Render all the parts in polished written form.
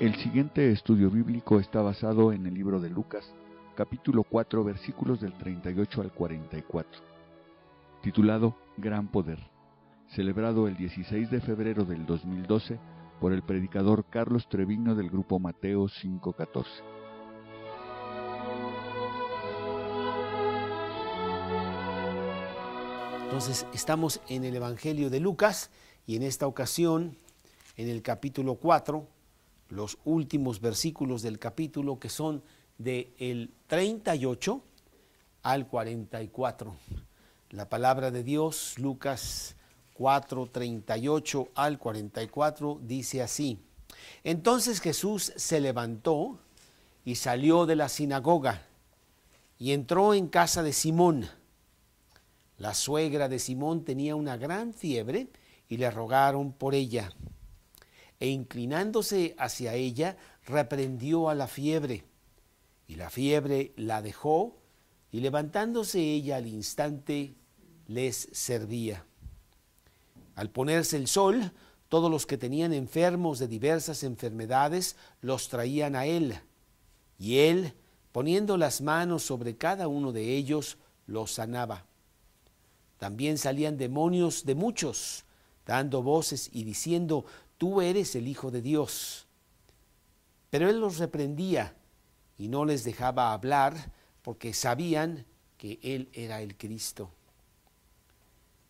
El siguiente estudio bíblico está basado en el libro de Lucas, capítulo 4, versículos del 38 al 44, titulado Gran Poder, celebrado el 16 de febrero del 2012 por el predicador Carlos Treviño del grupo Mateo 5:14. Entonces, estamos en el Evangelio de Lucas y en esta ocasión, en el capítulo 4, los últimos versículos del capítulo que son del 38 al 44. La palabra de Dios, Lucas 4, 38 al 44, dice así: Entonces Jesús se levantó y salió de la sinagoga y entró en casa de Simón. La suegra de Simón tenía una gran fiebre y le rogaron por ella. E inclinándose hacia ella, reprendió a la fiebre. Y la fiebre la dejó, y levantándose ella al instante, les servía. Al ponerse el sol, todos los que tenían enfermos de diversas enfermedades los traían a él. Y él, poniendo las manos sobre cada uno de ellos, los sanaba. También salían demonios de muchos, dando voces y diciendo: Tú eres el Hijo de Dios. Pero él los reprendía y no les dejaba hablar, porque sabían que él era el Cristo.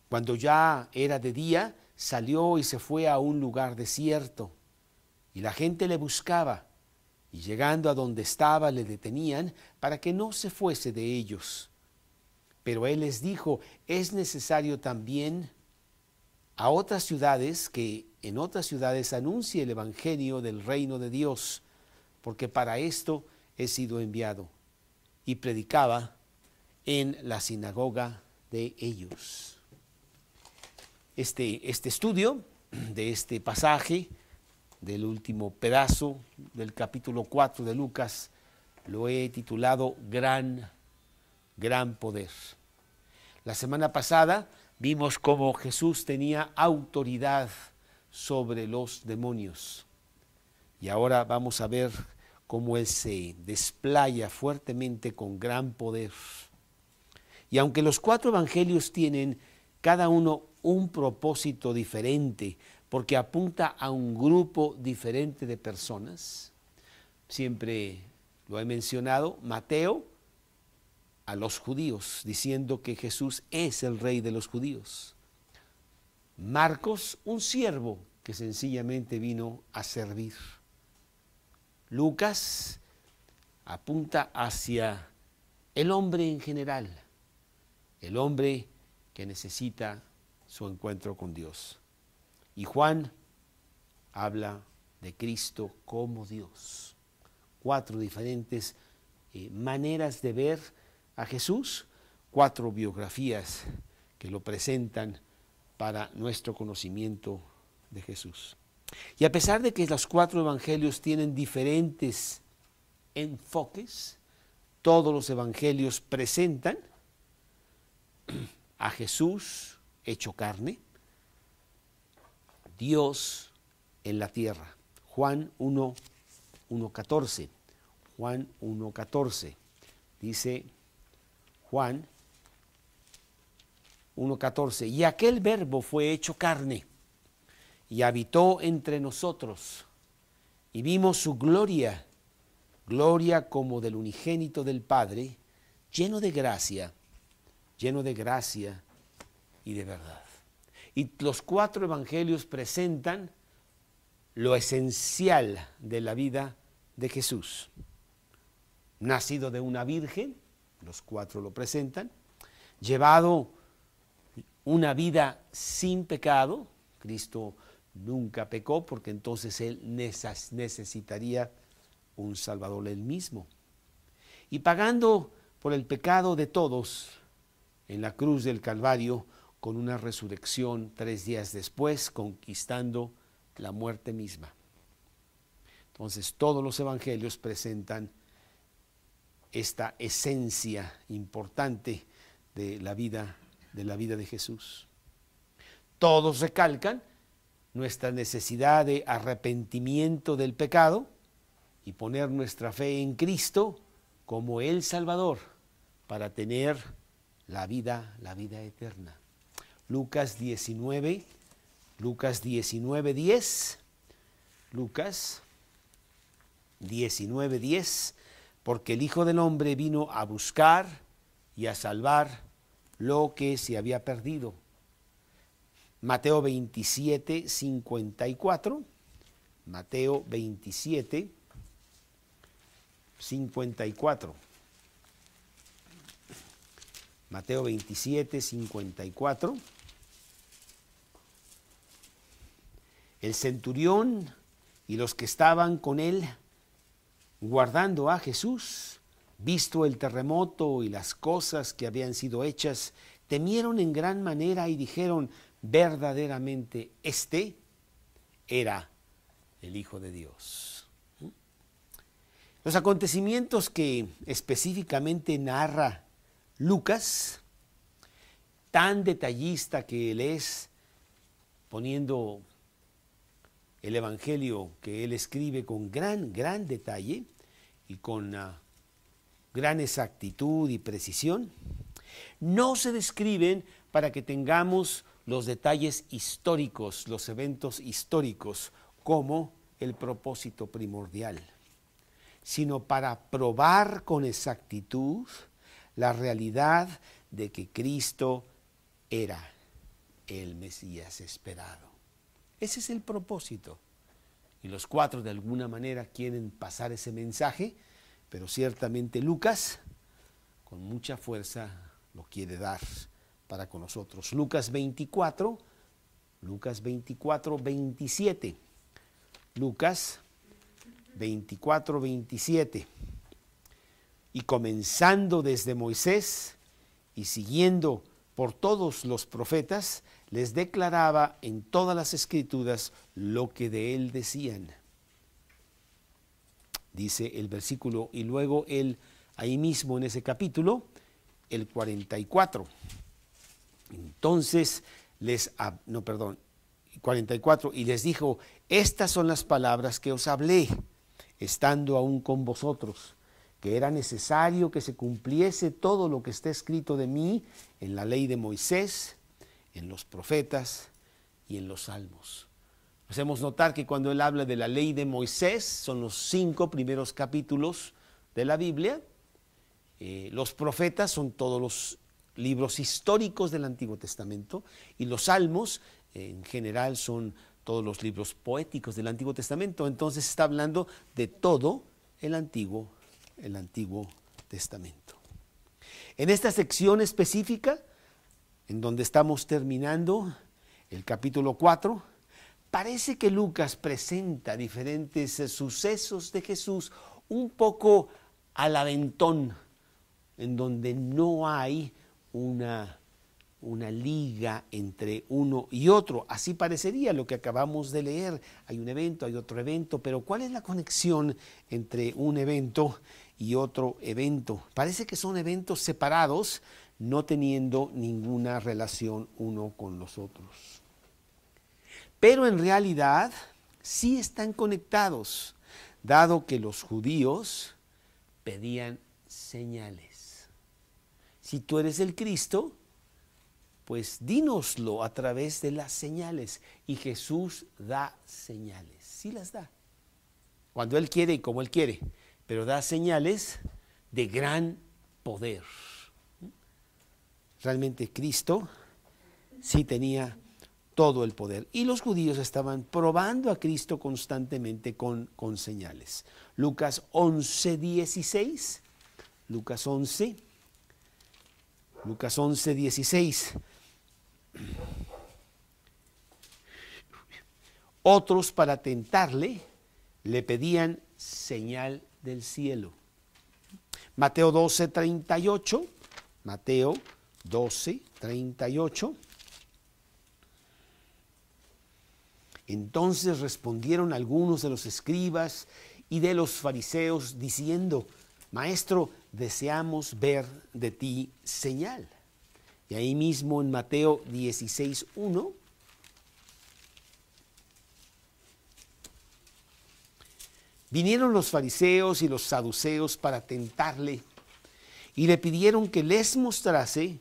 Cuando ya era de día, salió y se fue a un lugar desierto, y la gente le buscaba, y llegando a donde estaba le detenían para que no se fuese de ellos. Pero él les dijo: es necesario también a otras ciudades que en otras ciudades anuncie el evangelio del reino de Dios, porque para esto he sido enviado. Y predicaba en la sinagoga de ellos. Este estudio de este pasaje, del último pedazo del capítulo 4 de Lucas, lo he titulado Gran Poder. La semana pasada vimos cómo Jesús tenía autoridad sobre los demonios. Y ahora vamos a ver cómo Él se desplaya fuertemente con gran poder. Y aunque los 4 evangelios tienen cada uno un propósito diferente, porque apunta a un grupo diferente de personas, siempre lo he mencionado, Mateo a los judíos, diciendo que Jesús es el rey de los judíos. Marcos, un siervo que sencillamente vino a servir. Lucas apunta hacia el hombre en general, el hombre que necesita su encuentro con Dios. Y Juan habla de Cristo como Dios. 4 diferentes maneras de ver a Jesús, 4 biografías que lo presentan para nuestro conocimiento de Jesús. Y a pesar de que los 4 evangelios tienen diferentes enfoques, todos los evangelios presentan a Jesús hecho carne, Dios en la tierra. Juan 1:14. Juan 1:14. Dice Juan 1:14, y aquel verbo fue hecho carne y habitó entre nosotros, y vimos su gloria, gloria como del unigénito del Padre, lleno de gracia y de verdad. Y los 4 evangelios presentan lo esencial de la vida de Jesús. Nacido de una virgen, los 4 lo presentan, llevado una vida sin pecado, Cristo nunca pecó porque entonces Él necesitaría un Salvador Él mismo. Y pagando por el pecado de todos en la cruz del Calvario, con una resurrección 3 días después, conquistando la muerte misma. Entonces todos los evangelios presentan esta esencia importante de la vida de Jesús. Todos recalcan nuestra necesidad de arrepentimiento del pecado, y poner nuestra fe en Cristo como el Salvador para tener la vida eterna. Lucas 19, 10. Lucas 19, 10. Porque el Hijo del Hombre vino a buscar y a salvar lo que se había perdido. Mateo 27, 54. Mateo 27, 54. Mateo 27, 54. El centurión y los que estaban con él guardando a Jesús, visto el terremoto y las cosas que habían sido hechas, temieron en gran manera y dijeron: verdaderamente este era el Hijo de Dios. Los acontecimientos que específicamente narra Lucas, tan detallista que él es, poniendo el evangelio que él escribe con gran detalle y con gran exactitud y precisión, no se describen para que tengamos los detalles históricos, los eventos históricos como el propósito primordial, sino para probar con exactitud la realidad de que Cristo era el Mesías esperado. Ese es el propósito. Y los cuatro de alguna manera quieren pasar ese mensaje, pero ciertamente Lucas con mucha fuerza lo quiere dar para con nosotros. Lucas 24, 27. Lucas 24, 27. Y comenzando desde Moisés y siguiendo por todos los profetas, les declaraba en todas las escrituras lo que de él decían. Dice el versículo, y luego él, ahí mismo en ese capítulo, el 44. Entonces 44, y les dijo: estas son las palabras que os hablé, estando aún con vosotros, que era necesario que se cumpliese todo lo que está escrito de mí en la ley de Moisés, en los profetas y en los salmos. Hacemos notar que cuando él habla de la ley de Moisés, son los 5 primeros capítulos de la Biblia. Los profetas son todos los libros históricos del Antiguo Testamento, y los salmos en general son todos los libros poéticos del Antiguo Testamento. Entonces está hablando de todo el Antiguo Testamento. En esta sección específica, en donde estamos terminando el capítulo 4, parece que Lucas presenta diferentes sucesos de Jesús un poco al aventón, en donde no hay una liga entre uno y otro. Así parecería lo que acabamos de leer. Hay un evento, hay otro evento, pero ¿cuál es la conexión entre un evento y otro evento? Parece que son eventos separados, no teniendo ninguna relación uno con los otros. Pero en realidad sí están conectados, dado que los judíos pedían señales. Si tú eres el Cristo, pues dínoslo a través de las señales. Y Jesús da señales, sí las da, cuando Él quiere y como Él quiere, pero da señales de gran poder. Realmente Cristo sí tenía todo el poder, y los judíos estaban probando a Cristo constantemente con señales. Lucas 11, 16. Lucas 11, 16. Otros, para tentarle, le pedían señal del cielo. Mateo 12, 38. Mateo 12, 38. Entonces respondieron algunos de los escribas y de los fariseos diciendo: Maestro, deseamos ver de ti señal. Y ahí mismo en Mateo 16, 1, Vinieron los fariseos y los saduceos para tentarle y le pidieron que les mostrase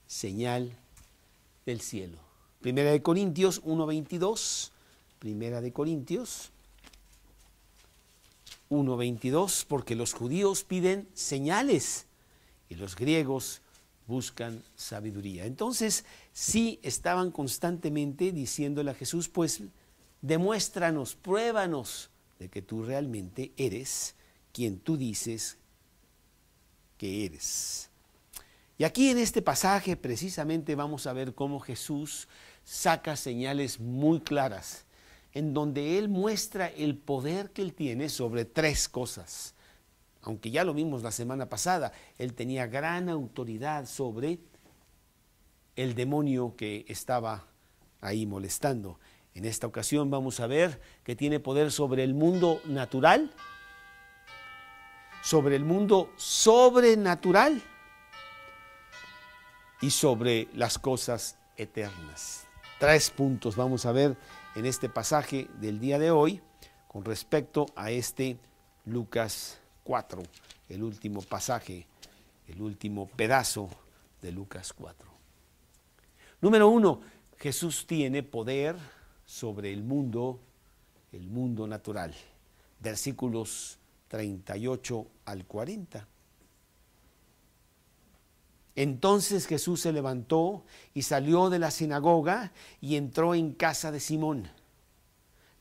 señal del cielo. Primera de Corintios 1:22, Primera de Corintios 1:22, porque los judíos piden señales y los griegos buscan sabiduría. Entonces, sí estaban constantemente diciéndole a Jesús, pues demuéstranos, pruébanos de que tú realmente eres quien tú dices que eres. Y aquí en este pasaje precisamente vamos a ver cómo Jesús saca señales muy claras, en donde Él muestra el poder que Él tiene sobre tres cosas. Aunque ya lo vimos la semana pasada, Él tenía gran autoridad sobre el demonio que estaba ahí molestando. En esta ocasión vamos a ver que tiene poder sobre el mundo natural, sobre el mundo sobrenatural y sobre las cosas eternas. 3 puntos vamos a ver en este pasaje del día de hoy con respecto a este Lucas 4, el último pasaje, el último pedazo de Lucas 4. Número 1, Jesús tiene poder sobre el mundo natural. Versículos 38 al 40. Entonces Jesús se levantó y salió de la sinagoga y entró en casa de Simón.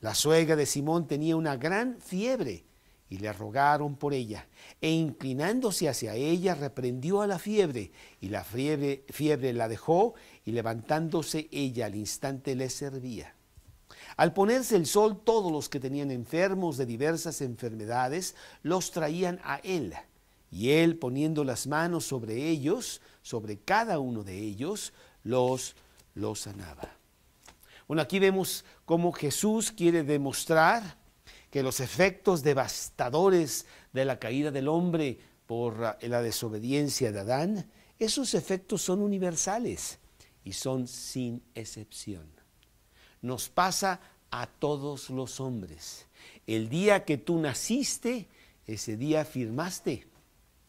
La suegra de Simón tenía una gran fiebre y le rogaron por ella. E inclinándose hacia ella, reprendió a la fiebre, y la fiebre la dejó, y levantándose ella al instante le servía. Al ponerse el sol, todos los que tenían enfermos de diversas enfermedades los traían a él, y él, poniendo las manos sobre ellos, sobre cada uno de ellos, los sanaba. Bueno, aquí vemos cómo Jesús quiere demostrar que los efectos devastadores de la caída del hombre por la desobediencia de Adán, esos efectos son universales y son sin excepción. Nos pasa a todos los hombres. El día que tú naciste, ese día firmaste,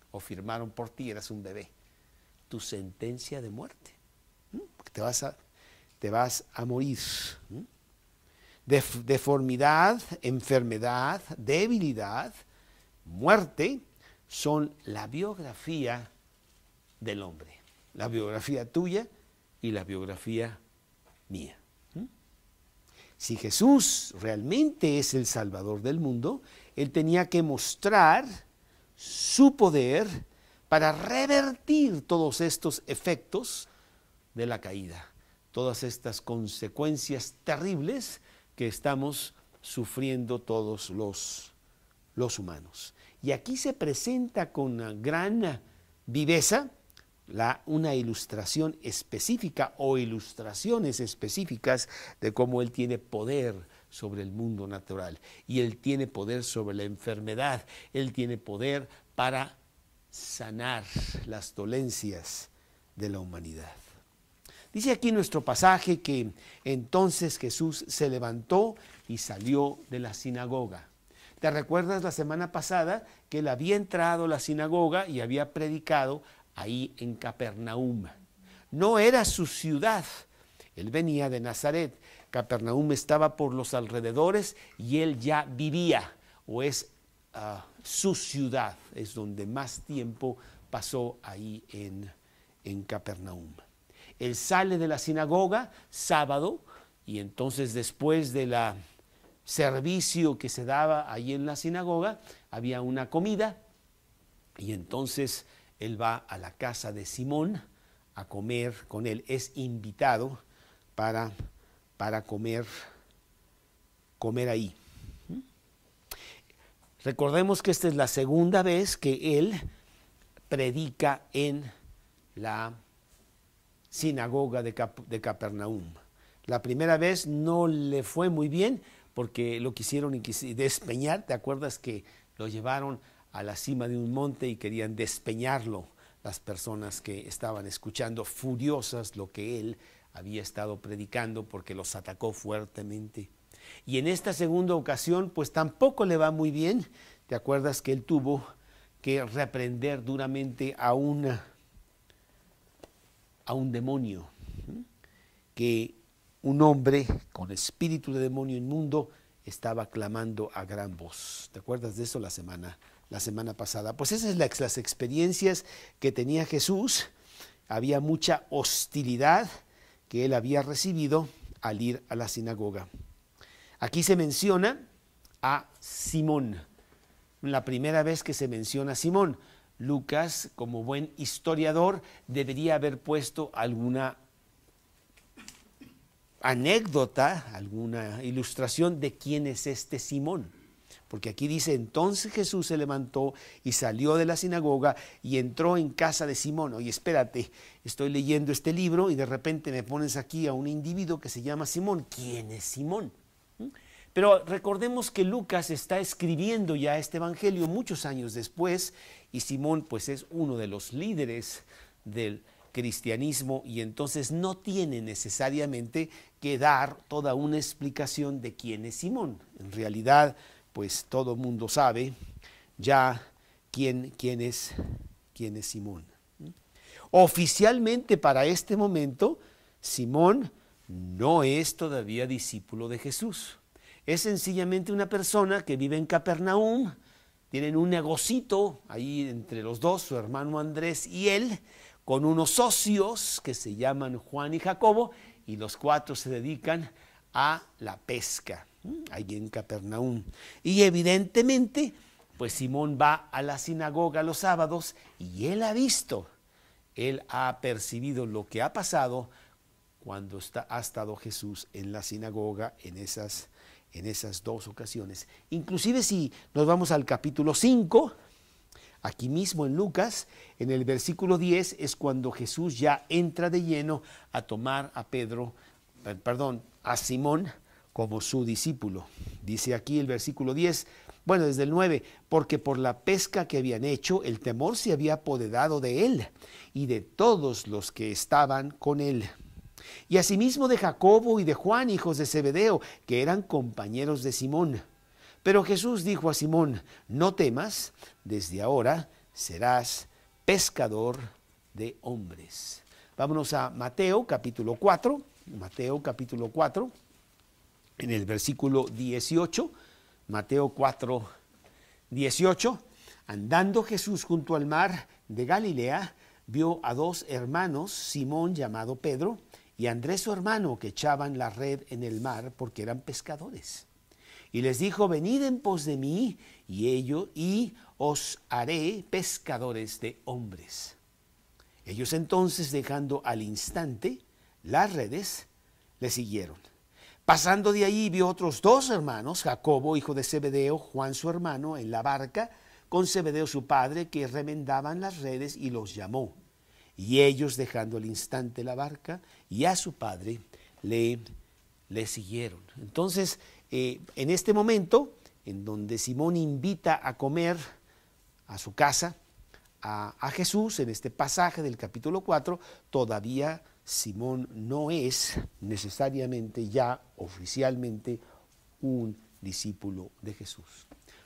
o firmaron por ti, eras un bebé, tu sentencia de muerte. Te vas a morir. Deformidad, enfermedad, debilidad, muerte son la biografía del hombre, la biografía tuya y la biografía mía. Si Jesús realmente es el Salvador del mundo, Él tenía que mostrar su poder para revertir todos estos efectos de la caída, todas estas consecuencias terribles que estamos sufriendo todos los humanos. Y aquí se presenta con una gran viveza una ilustración específica o ilustraciones específicas de cómo Él tiene poder sobre el mundo natural. Y Él tiene poder sobre la enfermedad. Él tiene poder para sanar las dolencias de la humanidad. Dice aquí nuestro pasaje que entonces Jesús se levantó y salió de la sinagoga. ¿Te recuerdas la semana pasada que Él había entrado a la sinagoga y había predicado ahí en Capernaum? No era su ciudad, Él venía de Nazaret. Capernaum estaba por los alrededores y Él ya vivía, o es su ciudad, es donde más tiempo pasó ahí en Capernaum. Él sale de la sinagoga sábado y entonces después del servicio que se daba ahí en la sinagoga, había una comida y entonces Él va a la casa de Simón a comer con él. Es invitado para comer ahí. Recordemos que esta es la segunda vez que Él predica en la sinagoga de Capernaum. La primera vez no le fue muy bien porque lo quisieron despeñar. ¿Te acuerdas que lo llevaron a la cima de un monte y querían despeñarlo las personas que estaban escuchando, furiosas lo que Él había estado predicando porque los atacó fuertemente? Y en esta segunda ocasión, pues tampoco le va muy bien. ¿Te acuerdas que él tuvo que reprender duramente a un demonio? Que un hombre con espíritu de demonio inmundo estaba clamando a gran voz. ¿Te acuerdas de eso la semana pasada? Pues esas son las experiencias que tenía Jesús. Había mucha hostilidad que él había recibido al ir a la sinagoga. Aquí se menciona a Simón. La primera vez que se menciona a Simón. Lucas, como buen historiador, debería haber puesto alguna anécdota, alguna ilustración de quién es este Simón. Porque aquí dice, entonces Jesús se levantó y salió de la sinagoga y entró en casa de Simón. Oye, espérate, estoy leyendo este libro y de repente me pones aquí a un individuo que se llama Simón. ¿Quién es Simón? Pero recordemos que Lucas está escribiendo ya este evangelio muchos años después y Simón pues es uno de los líderes del cristianismo y entonces no tiene necesariamente que dar toda una explicación de quién es Simón. En realidad, pues todo mundo sabe ya quién es Simón. Oficialmente para este momento, Simón no es todavía discípulo de Jesús. Es sencillamente una persona que vive en Capernaum, tienen un negocito ahí entre los dos, su hermano Andrés y él, con unos socios que se llaman Juan y Jacobo, y los cuatro se dedican a la pesca, ahí en Capernaum. Y evidentemente, pues Simón va a la sinagoga los sábados y él ha percibido lo que ha pasado cuando ha estado Jesús en la sinagoga en esas dos ocasiones. Inclusive si nos vamos al capítulo 5, aquí mismo en Lucas, en el versículo 10 es cuando Jesús ya entra de lleno a tomar a Simón como su discípulo. Dice aquí el versículo 10, bueno, desde el 9, porque por la pesca que habían hecho, el temor se había apoderado de él y de todos los que estaban con él. Y asimismo de Jacobo y de Juan, hijos de Zebedeo, que eran compañeros de Simón. Pero Jesús dijo a Simón, no temas, desde ahora serás pescador de hombres. Vámonos a Mateo capítulo 4, en el versículo 18, Mateo 4, 18. Andando Jesús junto al mar de Galilea, vio a dos hermanos, Simón llamado Pedro, y Andrés su hermano, que echaban la red en el mar porque eran pescadores. Y les dijo, venid en pos de mí, y os haré pescadores de hombres. Ellos entonces, dejando al instante las redes, le siguieron. Pasando de allí vio otros dos hermanos, Jacobo, hijo de Zebedeo, Juan su hermano, en la barca, con Zebedeo su padre, que remendaban las redes, y los llamó. Y ellos, dejando al instante la barca y a su padre, le siguieron. Entonces, en este momento, en donde Simón invita a comer a su casa a Jesús, en este pasaje del capítulo 4, todavía Simón no es necesariamente ya oficialmente un discípulo de Jesús.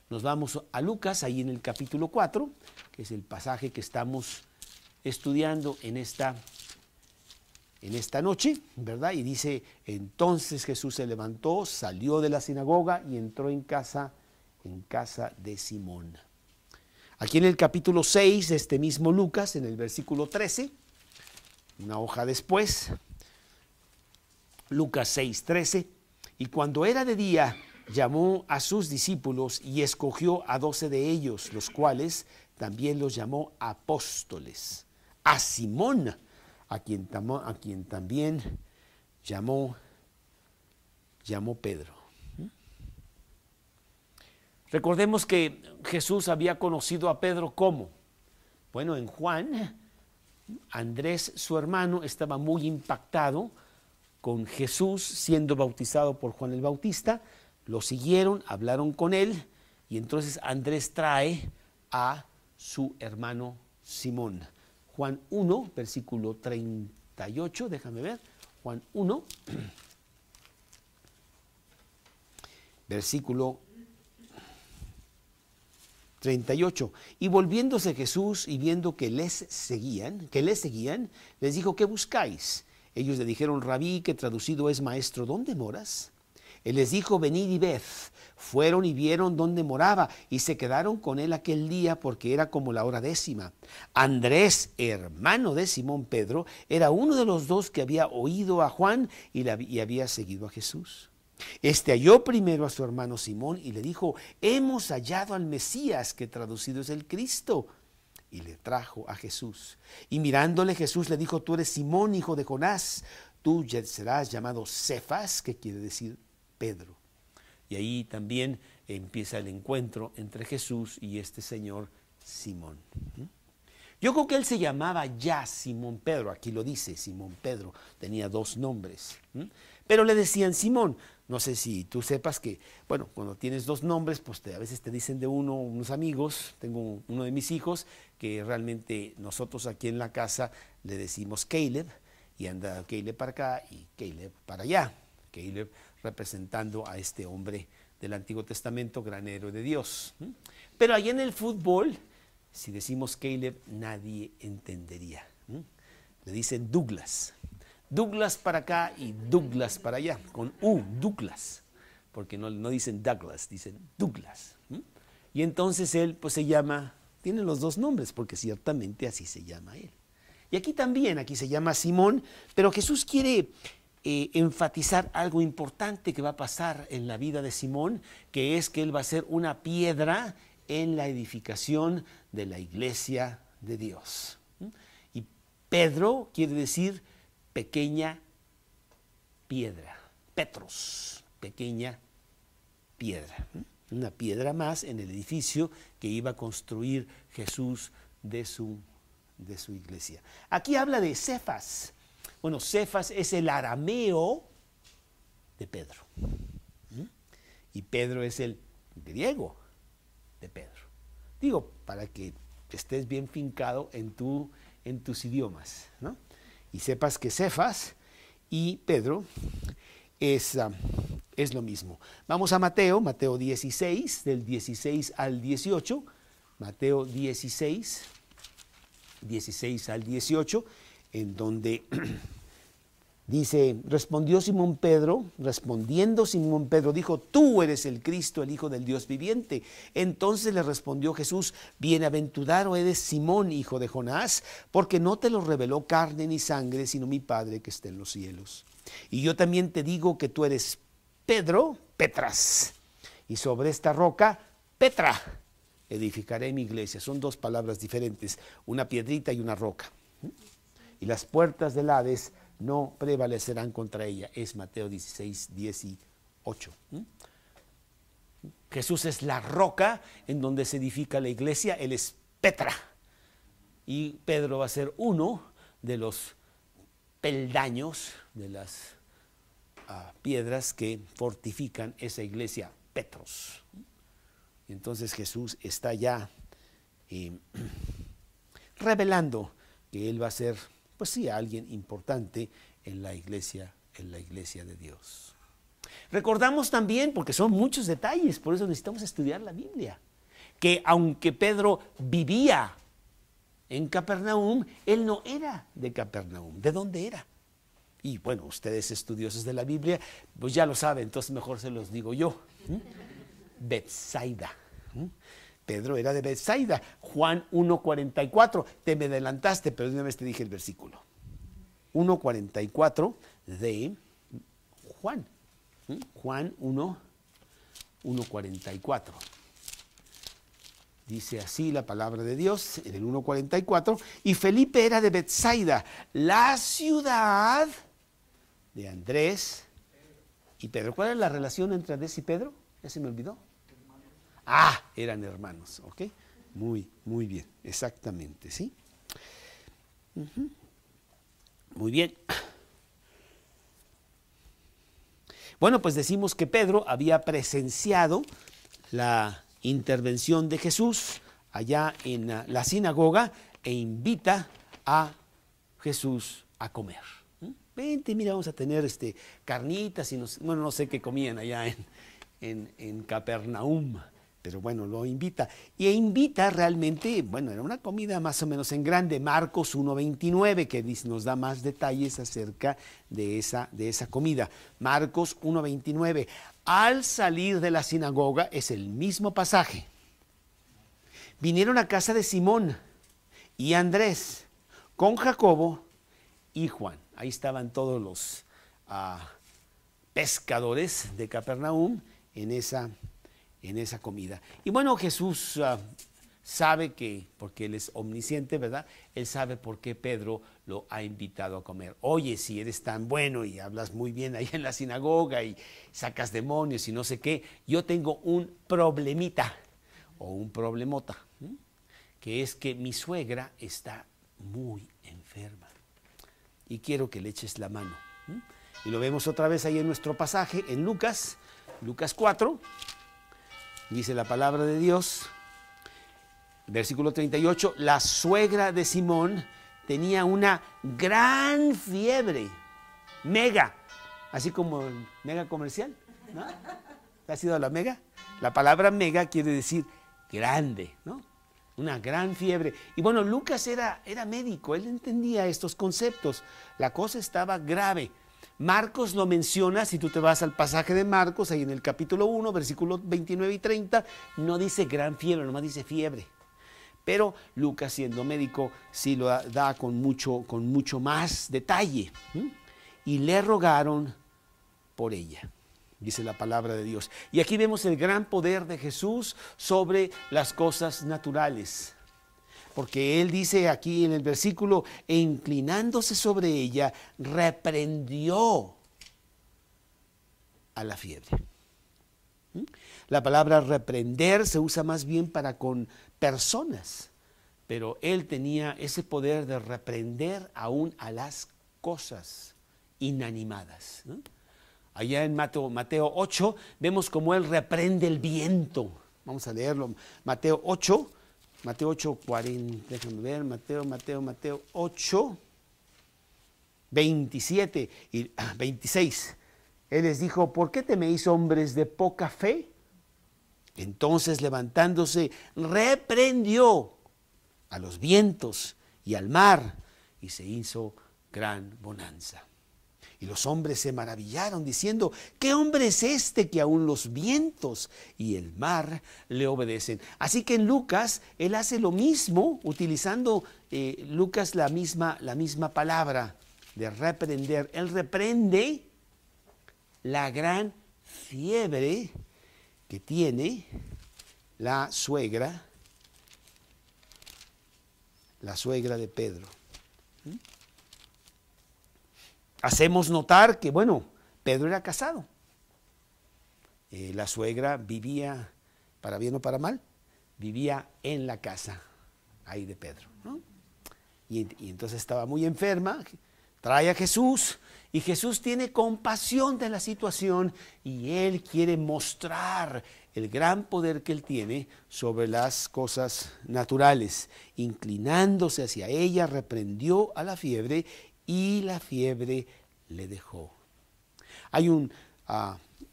Nos vamos a Lucas, ahí en el capítulo 4, que es el pasaje que estamos estudiando en esta noche, ¿verdad? Y dice, entonces Jesús se levantó, salió de la sinagoga y entró en casa de Simón. Aquí en el capítulo 6 de este mismo Lucas, en el versículo 13, una hoja después, Lucas 6, 13, y cuando era de día, llamó a sus discípulos y escogió a 12 de ellos, los cuales también los llamó apóstoles. A Simón, a quien también llamó Pedro. Recordemos que Jesús había conocido a Pedro ¿cómo? Bueno, en Juan, Andrés, su hermano, estaba muy impactado con Jesús siendo bautizado por Juan el Bautista. Lo siguieron, hablaron con él y entonces Andrés trae a su hermano Simón. Juan 1, versículo 38, déjame ver, Juan 1. Versículo 38. Y volviéndose Jesús y viendo que les seguían, les dijo: ¿qué buscáis? Ellos le dijeron: Rabí, que traducido es maestro, ¿dónde moras? Él les dijo: venid y ved. Fueron y vieron dónde moraba, y se quedaron con él aquel día, porque era como la hora 10. Andrés, hermano de Simón Pedro, era uno de los dos que había oído a Juan y había seguido a Jesús. Este halló primero a su hermano Simón y le dijo: hemos hallado al Mesías, que traducido es el Cristo. Y le trajo a Jesús. Y mirándole, Jesús le dijo: tú eres Simón, hijo de Jonás, tú ya serás llamado Cefas, que quiere decir Pedro. Y ahí también empieza el encuentro entre Jesús y este señor Simón. Yo creo que él se llamaba ya Simón Pedro, aquí lo dice, Simón Pedro, tenía 2 nombres, pero le decían Simón. No sé si tú sepas que, bueno, cuando tienes 2 nombres, pues a veces te dicen de unos amigos. Tengo uno de mis hijos que realmente nosotros aquí en la casa le decimos Caleb, y anda Caleb para acá y Caleb para allá. Caleb representando a este hombre del Antiguo Testamento, gran héroe de Dios. Pero allá en el fútbol, si decimos Caleb, nadie entendería. Le dicen Douglas. Douglas para acá y Douglas para allá, con U, Douglas, porque no dicen Douglas, dicen Douglas. Y entonces él pues se llama, tiene los 2 nombres, porque ciertamente así se llama él. Y aquí también, aquí se llama Simón, pero Jesús quiere enfatizar algo importante que va a pasar en la vida de Simón, que es que él va a ser una piedra en la edificación de la iglesia de Dios. Y Pedro quiere decir pequeña piedra, Petros, pequeña piedra. Una piedra más en el edificio que iba a construir Jesús de su iglesia. Aquí habla de Cefas. Bueno, Cefas es el arameo de Pedro. Y Pedro es el griego de Pedro. Digo, para que estés bien fincado en tus idiomas, ¿no? Y sepas que Cefas y Pedro es lo mismo. Vamos a Mateo 16, del 16 al 18. Mateo 16, 16 al 18, en donde dice: respondiendo Simón Pedro, dijo: tú eres el Cristo, el Hijo del Dios viviente. Entonces le respondió Jesús: bienaventurado eres Simón, hijo de Jonás, porque no te lo reveló carne ni sangre, sino mi Padre que está en los cielos. Y yo también te digo que tú eres Pedro, Petras, y sobre esta roca, Petra, edificaré mi iglesia. Son 2 palabras diferentes, una piedrita y una roca. Y las puertas del Hades no prevalecerán contra ella. Es Mateo 16, 18. Jesús es la roca en donde se edifica la iglesia. Él es Petra. Y Pedro va a ser uno de los peldaños, de las piedras que fortifican esa iglesia, Petros. Y entonces Jesús está ya revelando que él va a ser, pues sí, alguien importante en la iglesia de Dios. Recordamos también, porque son muchos detalles, por eso necesitamos estudiar la Biblia, que aunque Pedro vivía en Capernaum, él no era de Capernaum. ¿De dónde era? Y bueno, ustedes estudiosos de la Biblia, pues ya lo saben, entonces mejor se los digo yo. Betsaida. Pedro era de Betsaida. Juan 1:44. Te me adelantaste, pero de una vez te dije el versículo. 1:44 de Juan. Juan 1:44. Dice así la palabra de Dios en el 1:44. Y Felipe era de Betsaida, la ciudad de Andrés y Pedro. ¿Cuál es la relación entre Andrés y Pedro? ¿Ya se me olvidó? Eran hermanos, ¿ok? Muy bien, exactamente, ¿sí? Muy bien. Bueno, pues decimos que Pedro había presenciado la intervención de Jesús allá en la sinagoga e invita a Jesús a comer. Vente, mira, vamos a tener carnitas y no sé qué comían allá en Capernaum. Pero bueno, lo invita. Y invita realmente, bueno, era una comida más o menos en grande. Marcos 1:29, que nos da más detalles acerca de esa comida. Marcos 1:29. Al salir de la sinagoga, es el mismo pasaje. Vinieron a casa de Simón y Andrés, con Jacobo y Juan. Ahí estaban todos los pescadores de Capernaum en esa comida. Y bueno, Jesús sabe que, porque Él es omnisciente, ¿verdad? Él sabe por qué Pedro lo ha invitado a comer. Oye, si eres tan bueno y hablas muy bien ahí en la sinagoga y sacas demonios y no sé qué, yo tengo un problemita o un problemota, que es que mi suegra está muy enferma y quiero que le eches la mano. Y lo vemos otra vez ahí en nuestro pasaje, en Lucas 4, dice la palabra de Dios, versículo 38, la suegra de Simón tenía una gran fiebre, mega, así como el mega comercial, ¿no? ¿Has ido a la mega? La palabra mega quiere decir grande, ¿no? Una gran fiebre. Y bueno, Lucas era médico, él entendía estos conceptos. La cosa estaba grave. Marcos lo menciona, si tú te vas al pasaje de Marcos, ahí en el capítulo 1, versículos 29 y 30, no dice gran fiebre, nomás dice fiebre. Pero Lucas, siendo médico, sí lo da con mucho más detalle. Y le rogaron por ella, dice la palabra de Dios. Y aquí vemos el gran poder de Jesús sobre las cosas naturales. Porque Él dice aquí en el versículo, e inclinándose sobre ella, reprendió a la fiebre. La palabra reprender se usa más bien para con personas, pero Él tenía ese poder de reprender aún a las cosas inanimadas, ¿no? Allá en Mateo 8 vemos cómo Él reprende el viento. Vamos a leerlo. Mateo 8, 40, déjame ver, Mateo 8, 27 y 26. Él les dijo, ¿por qué teméis, hombres de poca fe? Entonces, levantándose, reprendió a los vientos y al mar, y se hizo gran bonanza. Y los hombres se maravillaron diciendo, ¿qué hombre es este que aún los vientos y el mar le obedecen? Así que en Lucas, él hace lo mismo, utilizando Lucas la misma palabra de reprender. Él reprende la gran fiebre que tiene la suegra de Pedro. Hacemos notar que, bueno, Pedro era casado. La suegra vivía, para bien o para mal, vivía en la casa ahí de Pedro, ¿no? Y entonces estaba muy enferma, trae a Jesús, y Jesús tiene compasión de la situación, y Él quiere mostrar el gran poder que Él tiene sobre las cosas naturales. Inclinándose hacia ella, reprendió a la fiebre, y la fiebre le dejó. Hay un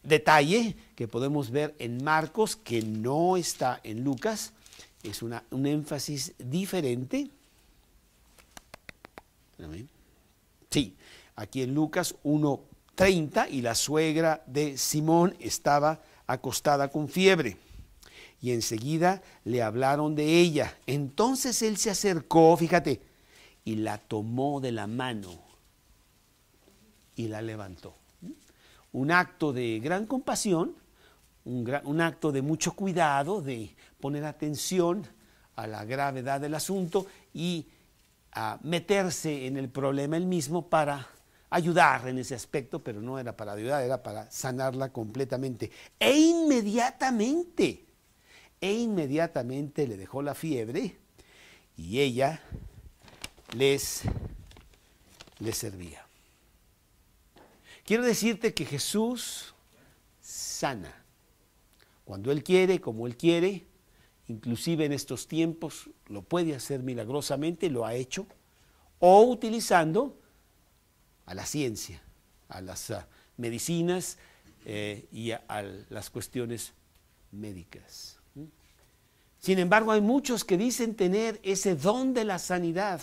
detalle que podemos ver en Marcos que no está en Lucas, es un énfasis diferente. Sí, aquí en Lucas 1:30, y la suegra de Simón estaba acostada con fiebre, y enseguida le hablaron de ella. Entonces él se acercó, fíjate, y la tomó de la mano y la levantó. Un acto de gran compasión, un acto de mucho cuidado, de poner atención a la gravedad del asunto y a meterse en el problema él mismo para ayudar en ese aspecto, pero no era para ayudar, era para sanarla completamente. E inmediatamente le dejó la fiebre y ella les servía. Quiero decirte que Jesús sana cuando Él quiere, como Él quiere, inclusive en estos tiempos lo puede hacer milagrosamente, lo ha hecho, o utilizando a la ciencia, a las medicinas y a las cuestiones médicas. Sin embargo, hay muchos que dicen tener ese don de la sanidad,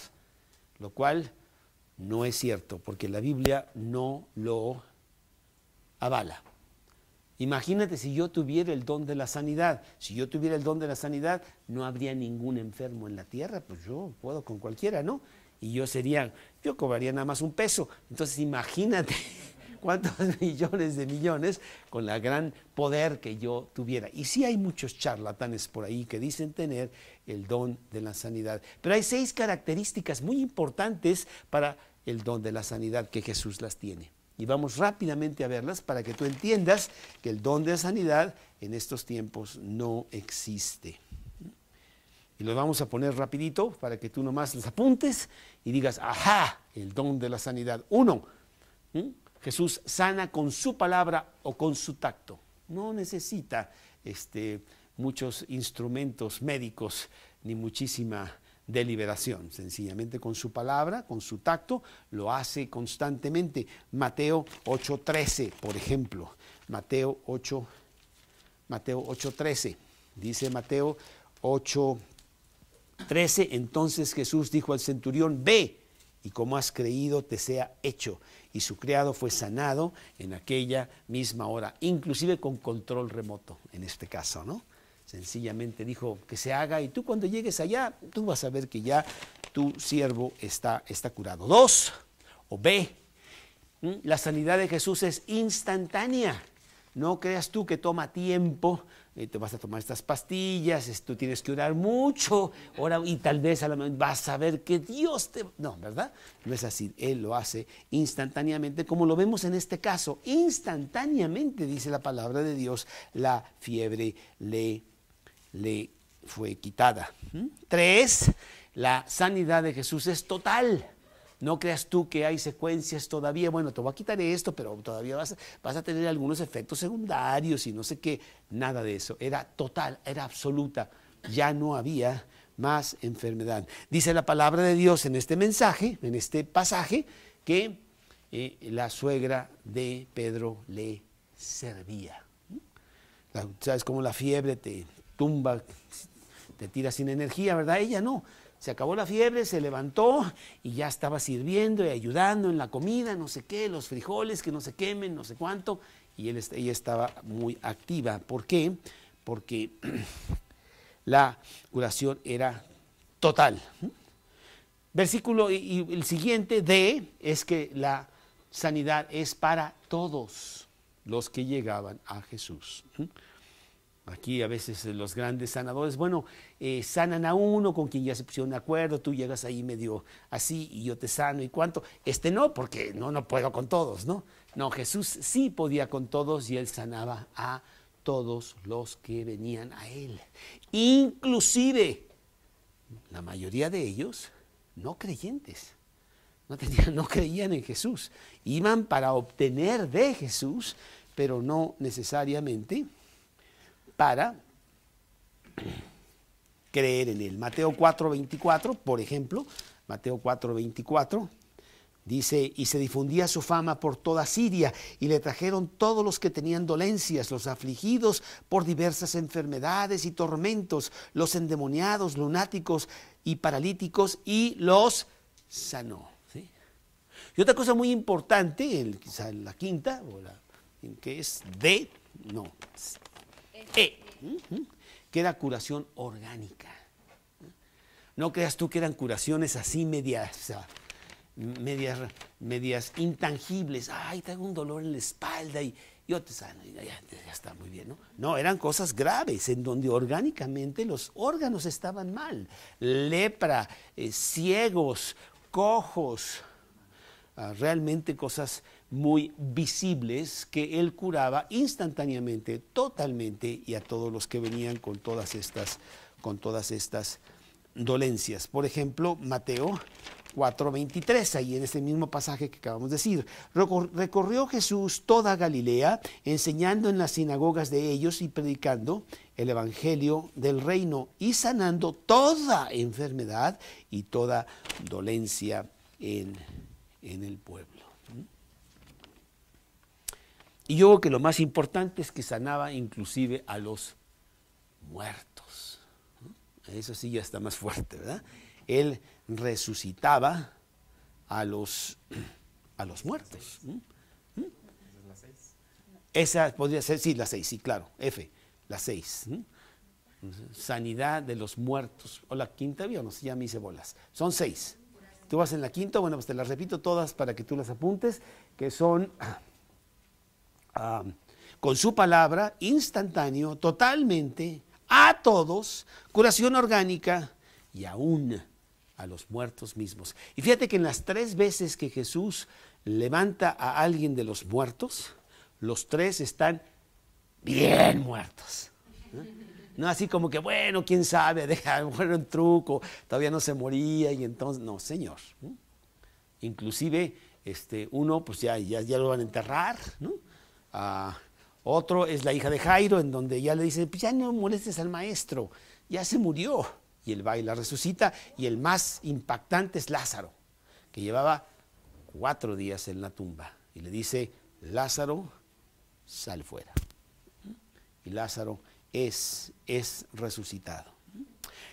lo cual no es cierto, porque la Biblia no lo avala. Imagínate si yo tuviera el don de la sanidad. Si yo tuviera el don de la sanidad, no habría ningún enfermo en la tierra, pues yo puedo con cualquiera, ¿no? Y yo cobraría nada más $1. Entonces imagínate cuántos millones de millones con la gran poder que yo tuviera. Y sí hay muchos charlatanes por ahí que dicen tener el don de la sanidad. Pero hay 6 características muy importantes para el don de la sanidad que Jesús las tiene. Y vamos rápidamente a verlas para que tú entiendas que el don de la sanidad en estos tiempos no existe. Y los vamos a poner rapidito para que tú nomás los apuntes y digas, ajá, el don de la sanidad. 1, Jesús sana con su palabra o con su tacto. No necesita muchos instrumentos médicos ni muchísima deliberación. Sencillamente con su palabra, con su tacto, lo hace constantemente. Mateo 8:13, por ejemplo. Mateo 8:13. Dice Mateo 8:13, entonces Jesús dijo al centurión, ve, y como has creído te sea hecho. Y su criado fue sanado en aquella misma hora, inclusive con control remoto, en este caso, ¿no? Sencillamente dijo que se haga y tú cuando llegues allá, tú vas a ver que ya tu siervo está curado. 2, o B, la sanidad de Jesús es instantánea. No creas tú que toma tiempo, te vas a tomar estas pastillas, tú tienes que orar mucho, y tal vez vas a ver que Dios te... No, ¿verdad? No es así, Él lo hace instantáneamente, como lo vemos en este caso. Instantáneamente, dice la palabra de Dios, la fiebre le fue quitada. 3, la sanidad de Jesús es total. No creas tú que hay secuencias todavía, bueno, te voy a quitar esto, pero todavía vas a tener algunos efectos secundarios y no sé qué. Nada de eso, era total, era absoluta. Ya no había más enfermedad. Dice la palabra de Dios en este mensaje, en este pasaje, que la suegra de Pedro le servía. ¿Sabes cómo la fiebre te tumba, te tira sin energía, verdad? Ella no. Se acabó la fiebre, se levantó y ya estaba sirviendo y ayudando en la comida, no sé qué, los frijoles que no se quemen, no sé cuánto. Y ella estaba muy activa. ¿Por qué? Porque la curación era total. Versículo y el siguiente D es que la sanidad es para todos los que llegaban a Jesús. Aquí a veces los grandes sanadores, bueno, sanan a uno con quien ya se pusieron de acuerdo, tú llegas ahí medio así y yo te sano y cuánto. No, porque no puedo con todos, ¿no? No, Jesús sí podía con todos y Él sanaba a todos los que venían a Él. Inclusive, la mayoría de ellos no creyentes, no creían en Jesús. Iban para obtener de Jesús, pero no necesariamente para creer en Él. Mateo 4:24, por ejemplo, Mateo 4:24, dice, y se difundía su fama por toda Siria, y le trajeron todos los que tenían dolencias, los afligidos por diversas enfermedades y tormentos, los endemoniados, lunáticos y paralíticos, y los sanó. ¿Sí? Y otra cosa muy importante, quizá la quinta, que es D, no, que era curación orgánica. No creas tú que eran curaciones así medias intangibles. Ay, tengo un dolor en la espalda y yo te sano y ya está muy bien, ¿no? No, eran cosas graves en donde orgánicamente los órganos estaban mal. Lepra, ciegos, cojos, realmente cosas muy visibles que Él curaba instantáneamente, totalmente, y a todos los que venían con todas estas dolencias. Por ejemplo, Mateo 4:23, ahí en este mismo pasaje que acabamos de decir, recorrió Jesús toda Galilea, enseñando en las sinagogas de ellos y predicando el evangelio del reino y sanando toda enfermedad y toda dolencia en el pueblo. Y yo creo que lo más importante es que sanaba inclusive a los muertos. Eso sí ya está más fuerte, ¿verdad? Él resucitaba a los muertos. Esa podría ser, sí, la 6, sí, claro, F, la 6. Sanidad de los muertos. O la quinta, yo no sé, ya me hice bolas. Son 6. Tú vas en la quinta, bueno, pues te las repito todas para que tú las apuntes, que son con su palabra, instantáneo, totalmente, a todos, curación orgánica y aún a los muertos mismos. Y fíjate que en las 3 veces que Jesús levanta a alguien de los muertos, los 3 están bien muertos. No así como que, bueno, quién sabe, a lo mejor era un truco, todavía no se moría y entonces, no, Señor. Inclusive, uno, pues ya lo van a enterrar, ¿no? Otro es la hija de Jairo, en donde ya le dice, pues ya no molestes al maestro, ya se murió. Y él va y la resucita. Y el más impactante es Lázaro, que llevaba 4 días en la tumba. Y le dice, Lázaro, sal fuera. Y Lázaro es resucitado.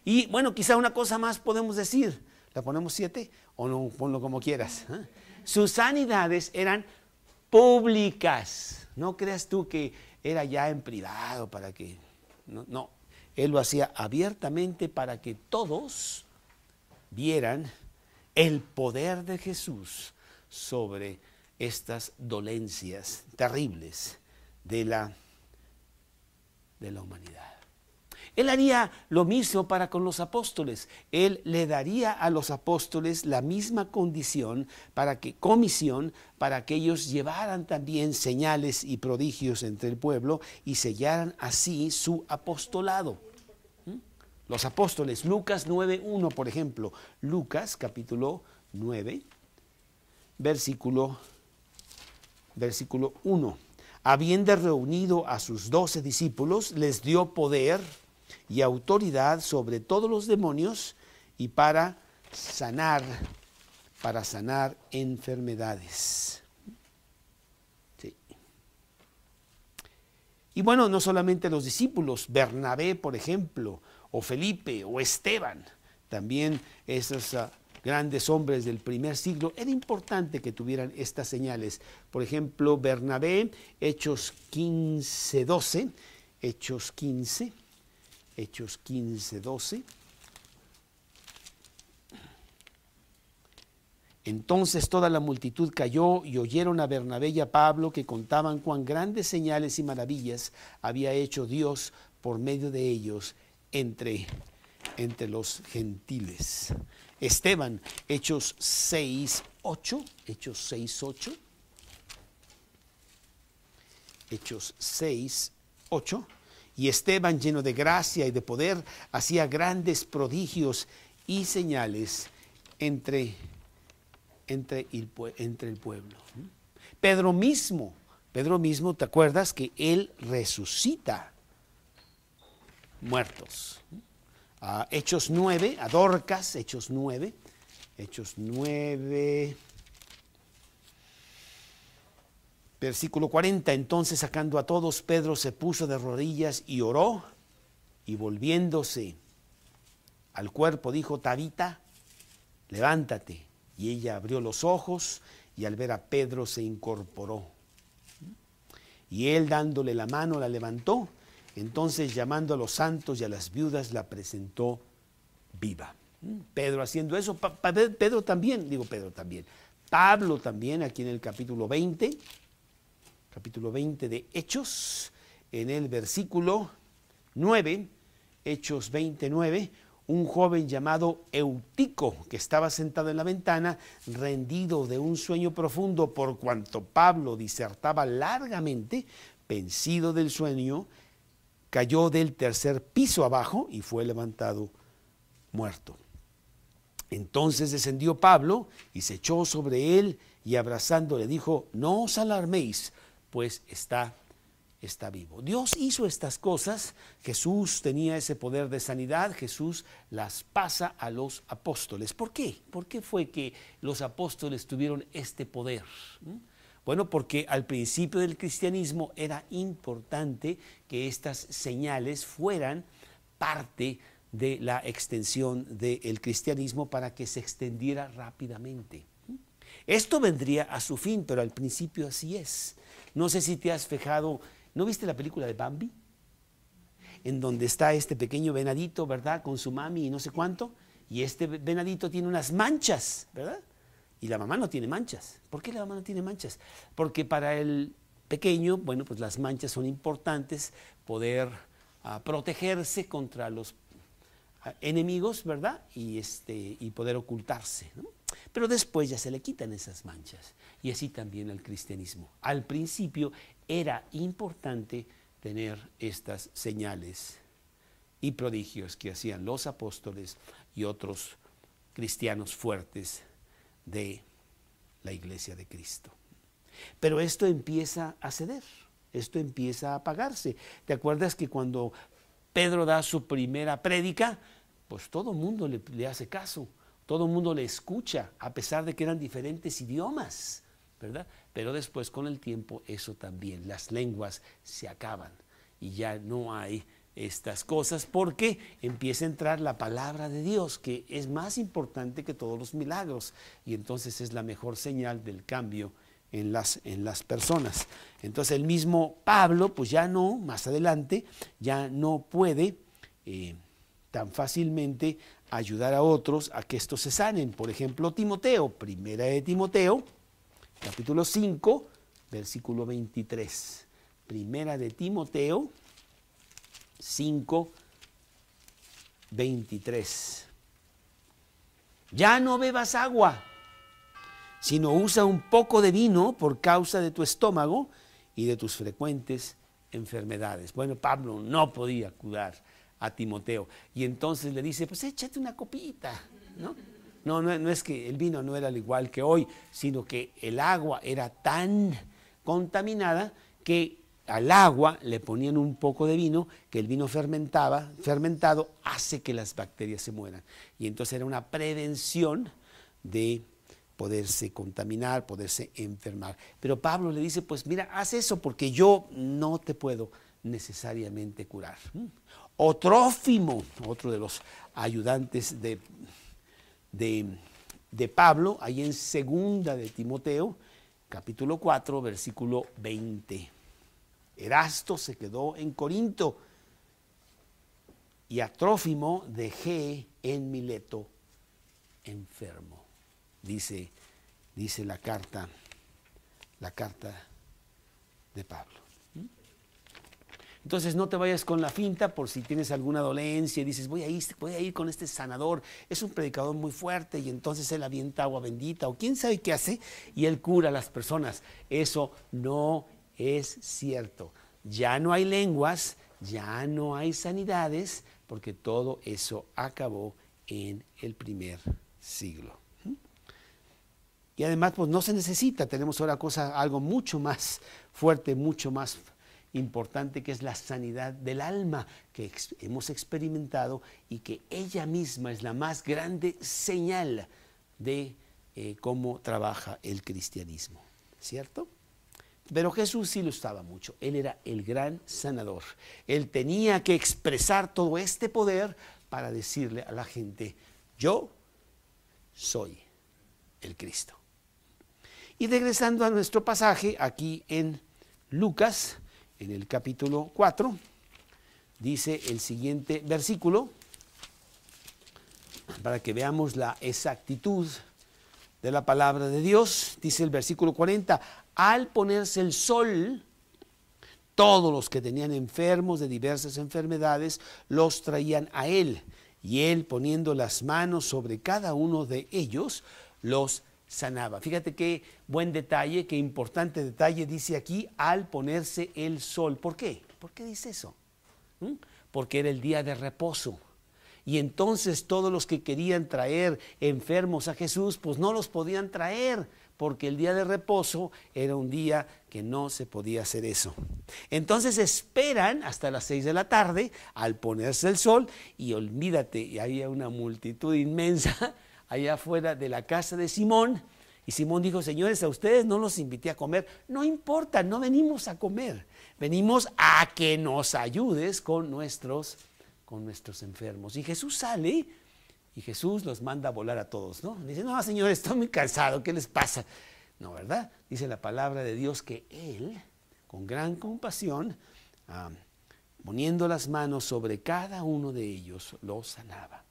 Y bueno, quizá una cosa más podemos decir. ¿La ponemos 7? O no, ponlo como quieras. Sus sanidades eran públicas. No creas tú que era ya en privado para que... No, él lo hacía abiertamente para que todos vieran el poder de Jesús sobre estas dolencias terribles de la humanidad. Él haría lo mismo para con los apóstoles. Él le daría a los apóstoles la misma comisión para que ellos llevaran también señales y prodigios entre el pueblo y sellaran así su apostolado. Los apóstoles, Lucas 9:1, por ejemplo. Lucas capítulo 9, versículo 1. Habiendo reunido a sus 12 discípulos, les dio poder y autoridad sobre todos los demonios y para sanar enfermedades. Sí. Y bueno, no solamente los discípulos, Bernabé, por ejemplo, o Felipe, o Esteban, también esos grandes hombres del primer siglo, era importante que tuvieran estas señales. Por ejemplo, Bernabé, Hechos 15:12, Hechos 15:12. Entonces toda la multitud cayó y oyeron a Bernabé y a Pablo que contaban cuán grandes señales y maravillas había hecho Dios por medio de ellos entre los gentiles. Esteban, Hechos 6:8, Hechos 6:8, Hechos 6:8. Y Esteban, lleno de gracia y de poder, hacía grandes prodigios y señales entre el pueblo. Pedro mismo, ¿te acuerdas que él resucita muertos? Hechos 9, a Dorcas, Hechos 9, versículo 40, entonces sacando a todos, Pedro se puso de rodillas y oró, y volviéndose al cuerpo dijo, Tabita, levántate. Y ella abrió los ojos, y al ver a Pedro se incorporó. Y él dándole la mano la levantó, entonces llamando a los santos y a las viudas la presentó viva. Pedro haciendo eso, Pablo también, aquí en el capítulo 20 de Hechos, en el versículo 9, Hechos 29, un joven llamado Eutico, que estaba sentado en la ventana, rendido de un sueño profundo, por cuanto Pablo disertaba largamente, vencido del sueño, cayó del 3er piso abajo y fue levantado muerto. Entonces descendió Pablo y se echó sobre él y abrazándole dijo, no os alarméis, pues está vivo. Dios hizo estas cosas, Jesús tenía ese poder de sanidad, Jesús las pasa a los apóstoles. ¿Por qué? ¿Por qué fue que los apóstoles tuvieron este poder? Bueno, porque al principio del cristianismo era importante que estas señales fueran parte de la extensión del cristianismo para que se extendiera rápidamente. Esto vendría a su fin, pero al principio así es. No sé si te has fijado, ¿no viste la película de Bambi? En donde está este pequeño venadito, ¿verdad? Con su mami y no sé cuánto, y este venadito tiene unas manchas, ¿verdad? Y la mamá no tiene manchas. ¿Por qué la mamá no tiene manchas? Porque para el pequeño, bueno, pues las manchas son importantes, poder protegerse contra los enemigos, ¿verdad? Y poder ocultarse, ¿no? Pero después ya se le quitan esas manchas. Y así también al cristianismo. Al principio era importante tener estas señales y prodigios que hacían los apóstoles y otros cristianos fuertes de la iglesia de Cristo. Pero esto empieza a ceder, esto empieza a apagarse. ¿Te acuerdas que cuando Pedro da su primera prédica, pues todo el mundo le hace caso, todo el mundo le escucha, a pesar de que eran diferentes idiomas, ¿verdad? Pero después con el tiempo eso también, las lenguas se acaban y ya no hay estas cosas porque empieza a entrar la palabra de Dios, que es más importante que todos los milagros, y entonces es la mejor señal del cambio en las personas. Entonces el mismo Pablo, pues ya no, más adelante, ya no puede tan fácilmente ayudar a otros a que estos se sanen. Por ejemplo, Timoteo, primera de Timoteo, capítulo 5, versículo 23. Primera de Timoteo 5, 23. Ya no bebas agua, sino usa un poco de vino por causa de tu estómago y de tus frecuentes enfermedades. Bueno, Pablo no podía curar a Timoteo y entonces le dice, pues échate una copita, ¿no? No es que el vino no era al igual que hoy, sino que el agua era tan contaminada que al agua le ponían un poco de vino, que el vino fermentado hace que las bacterias se mueran. Y entonces era una prevención de poderse contaminar, poderse enfermar. Pero Pablo le dice, pues mira, haz eso porque yo no te puedo necesariamente curar. O Trófimo, otro de los ayudantes de Pablo, ahí en segunda de Timoteo, capítulo 4, versículo 20. Erasto se quedó en Corinto y a Trófimo dejé en Mileto enfermo. Dice la carta de Pablo. Entonces no te vayas con la finta por si tienes alguna dolencia y dices voy a ir con este sanador, es un predicador muy fuerte y entonces él avienta agua bendita o quién sabe qué hace y él cura a las personas. Eso no es cierto. Ya no hay lenguas, ya no hay sanidades, porque todo eso acabó en el primer siglo. Y además, pues no se necesita, tenemos ahora algo mucho más fuerte, mucho más importante, que es la sanidad del alma que hemos experimentado y que ella misma es la más grande señal de cómo trabaja el cristianismo, ¿cierto? Pero Jesús sí lo estaba mucho, Él era el gran sanador. Él tenía que expresar todo este poder para decirle a la gente, yo soy el Cristo. Y regresando a nuestro pasaje, aquí en Lucas, en el capítulo 4, dice el siguiente versículo, para que veamos la exactitud de la palabra de Dios. Dice el versículo 40, al ponerse el sol, todos los que tenían enfermos de diversas enfermedades los traían a él, y él, poniendo las manos sobre cada uno de ellos, los sanaba. Fíjate qué buen detalle, qué importante detalle dice aquí, al ponerse el sol. ¿Por qué? ¿Por qué dice eso? Porque era el día de reposo. Y entonces todos los que querían traer enfermos a Jesús, pues no los podían traer, porque el día de reposo era un día que no se podía hacer eso. Entonces esperan hasta las 6 de la tarde al ponerse el sol y olvídate, y había una multitud inmensa allá afuera de la casa de Simón, Y Simón dijo, señores, a ustedes no los invité a comer. No importa, no venimos a comer. Venimos a que nos ayudes con nuestros enfermos. Y Jesús sale y Jesús los manda a volar a todos, ¿no? Dice, no, señores, estoy muy cansado, ¿qué les pasa? No, ¿verdad? Dice la palabra de Dios que Él, con gran compasión, poniendo las manos sobre cada uno de ellos, los sanaba.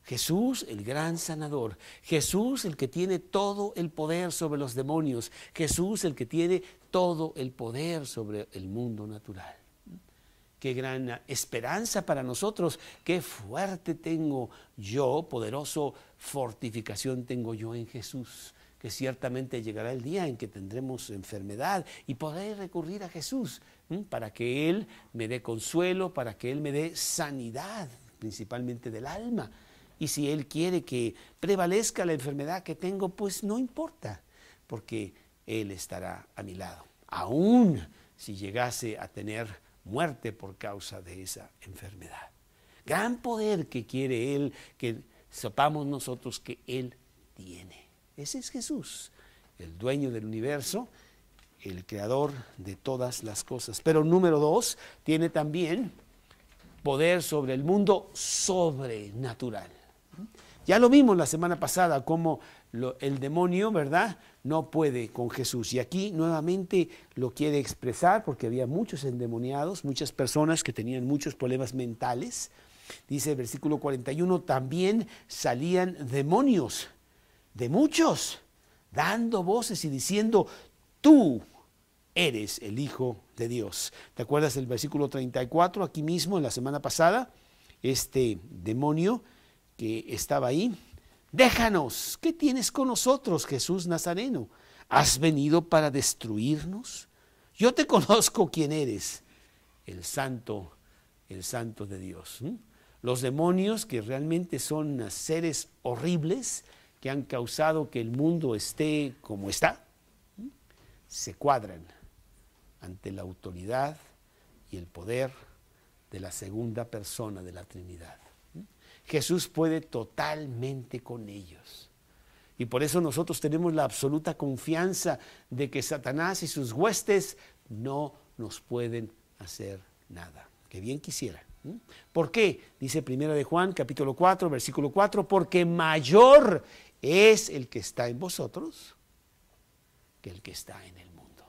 Jesús, el gran sanador. Jesús, el que tiene todo el poder sobre los demonios. Jesús, el que tiene todo el poder sobre el mundo natural. Qué gran esperanza para nosotros, qué fuerte tengo yo, poderoso fortificación tengo yo en Jesús, que ciertamente llegará el día en que tendremos enfermedad y podré recurrir a Jesús para que Él me dé consuelo, para que Él me dé sanidad, principalmente del alma. Y si Él quiere que prevalezca la enfermedad que tengo, pues no importa, porque Él estará a mi lado, aún si llegase a tener muerte por causa de esa enfermedad. Gran poder que quiere Él, que sepamos nosotros que Él tiene. Ese es Jesús, el dueño del universo, el creador de todas las cosas. Pero número 2, tiene también poder sobre el mundo sobrenatural. Ya lo vimos la semana pasada, cómo el demonio, ¿verdad?, no puede con Jesús. Y aquí nuevamente lo quiere expresar porque había muchos endemoniados, muchas personas que tenían muchos problemas mentales. Dice el versículo 41, también salían demonios de muchos, dando voces y diciendo, tú eres el Hijo de Dios. ¿Te acuerdas del versículo 34? Aquí mismo, en la semana pasada, este demonio que estaba ahí, déjanos, ¿qué tienes con nosotros, Jesús Nazareno? ¿Has venido para destruirnos? Yo te conozco quién eres, el santo de Dios. Los demonios, que realmente son seres horribles, que han causado que el mundo esté como está, se cuadran ante la autoridad y el poder de la segunda persona de la Trinidad. Jesús puede totalmente con ellos. Y por eso nosotros tenemos la absoluta confianza de que Satanás y sus huestes no nos pueden hacer nada. Que bien quisiera. ¿Por qué? Dice 1 de Juan, capítulo 4, versículo 4, porque mayor es el que está en vosotros que el que está en el mundo.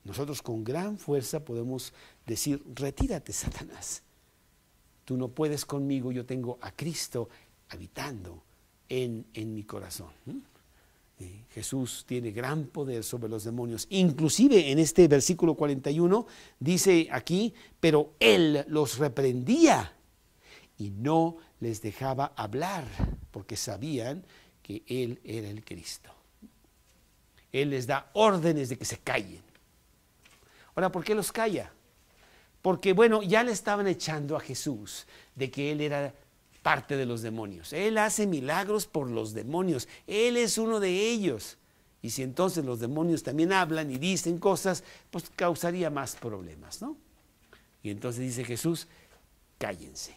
Nosotros con gran fuerza podemos decir, retírate, Satanás. Tú no puedes conmigo, yo tengo a Cristo habitando en mi corazón. Jesús tiene gran poder sobre los demonios. Inclusive en este versículo 41 dice aquí, pero Él los reprendía y no les dejaba hablar, porque sabían que Él era el Cristo. Él les da órdenes de que se callen. Ahora, ¿por qué los calla? Porque, bueno, ya le estaban echando a Jesús de que Él era parte de los demonios. Él hace milagros por los demonios. Él es uno de ellos. Y si entonces los demonios también hablan y dicen cosas, pues causaría más problemas, ¿no? Y entonces dice Jesús, cállense.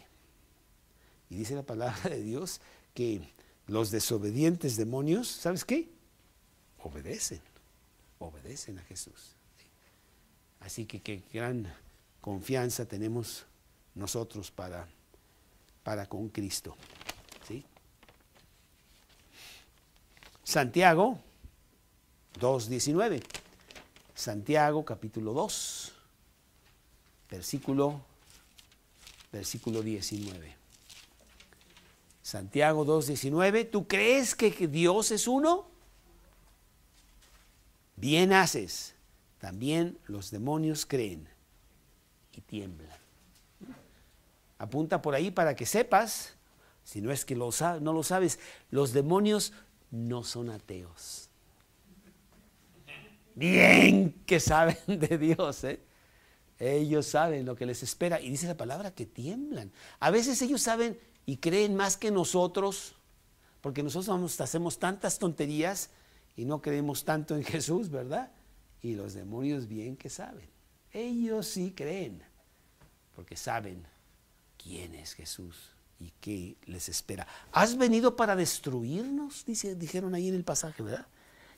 Y dice la palabra de Dios que los desobedientes demonios, ¿sabes qué? Obedecen a Jesús. Así que qué gran confianza tenemos nosotros para con Cristo. ¿Sí? Santiago 2:19. Santiago capítulo 2, versículo 19. Santiago 2:19. ¿Tú crees que Dios es uno? Bien haces. También los demonios creen y tiemblan. Apunta por ahí para que sepas, si no es que no lo sabes, los demonios no son ateos. Bien que saben de Dios, ¿eh? Ellos saben lo que les espera. Y dice la palabra que tiemblan. A veces ellos saben y creen más que nosotros, porque nosotros hacemos tantas tonterías y no creemos tanto en Jesús, ¿verdad? Y los demonios bien que saben. Ellos sí creen, porque saben quién es Jesús y qué les espera. ¿Has venido para destruirnos? Dijeron ahí en el pasaje, ¿verdad?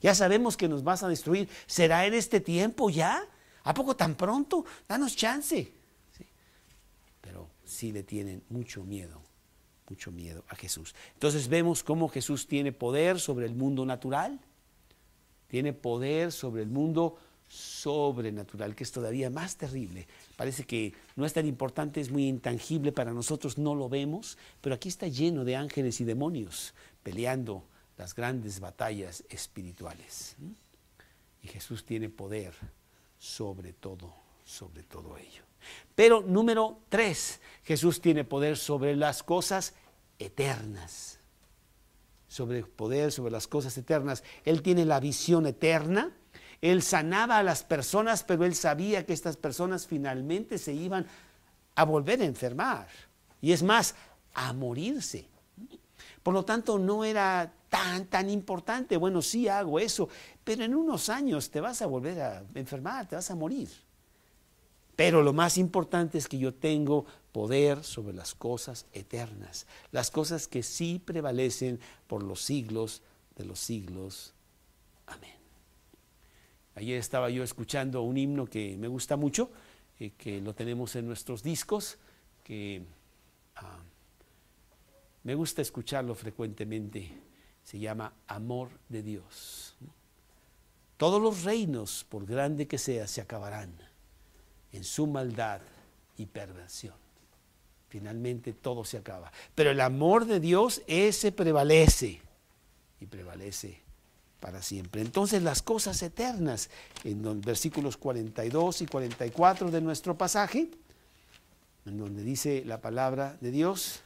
Ya sabemos que nos vas a destruir. ¿Será en este tiempo ya? ¿A poco tan pronto? Danos chance. ¿Sí? Pero sí le tienen mucho miedo a Jesús. Entonces vemos cómo Jesús tiene poder sobre el mundo natural, tiene poder sobre el mundo sobrenatural, que es todavía más terrible. Parece que no es tan importante, es muy intangible para nosotros, no lo vemos, pero aquí está lleno de ángeles y demonios peleando las grandes batallas espirituales. Y Jesús tiene poder sobre todo ello. Pero número 3, Jesús tiene poder sobre las cosas eternas. Poder sobre las cosas eternas. Él tiene la visión eterna. Él sanaba a las personas, pero él sabía que estas personas finalmente se iban a volver a enfermar. Y es más, a morirse. Por lo tanto, no era tan importante. Bueno, sí hago eso, pero en unos años te vas a volver a enfermar, te vas a morir. Pero lo más importante es que yo tengo poder sobre las cosas eternas, las cosas que sí prevalecen por los siglos de los siglos. Amén. Ayer estaba yo escuchando un himno que me gusta mucho, que lo tenemos en nuestros discos, que me gusta escucharlo frecuentemente. Se llama Amor de Dios. Todos los reinos, por grande que sea, se acabarán en su maldad y perversión. Finalmente todo se acaba. Pero el amor de Dios, ese prevalece y prevalece para siempre. Entonces las cosas eternas, en los versículos 42 y 44 de nuestro pasaje, en donde dice la palabra de Dios,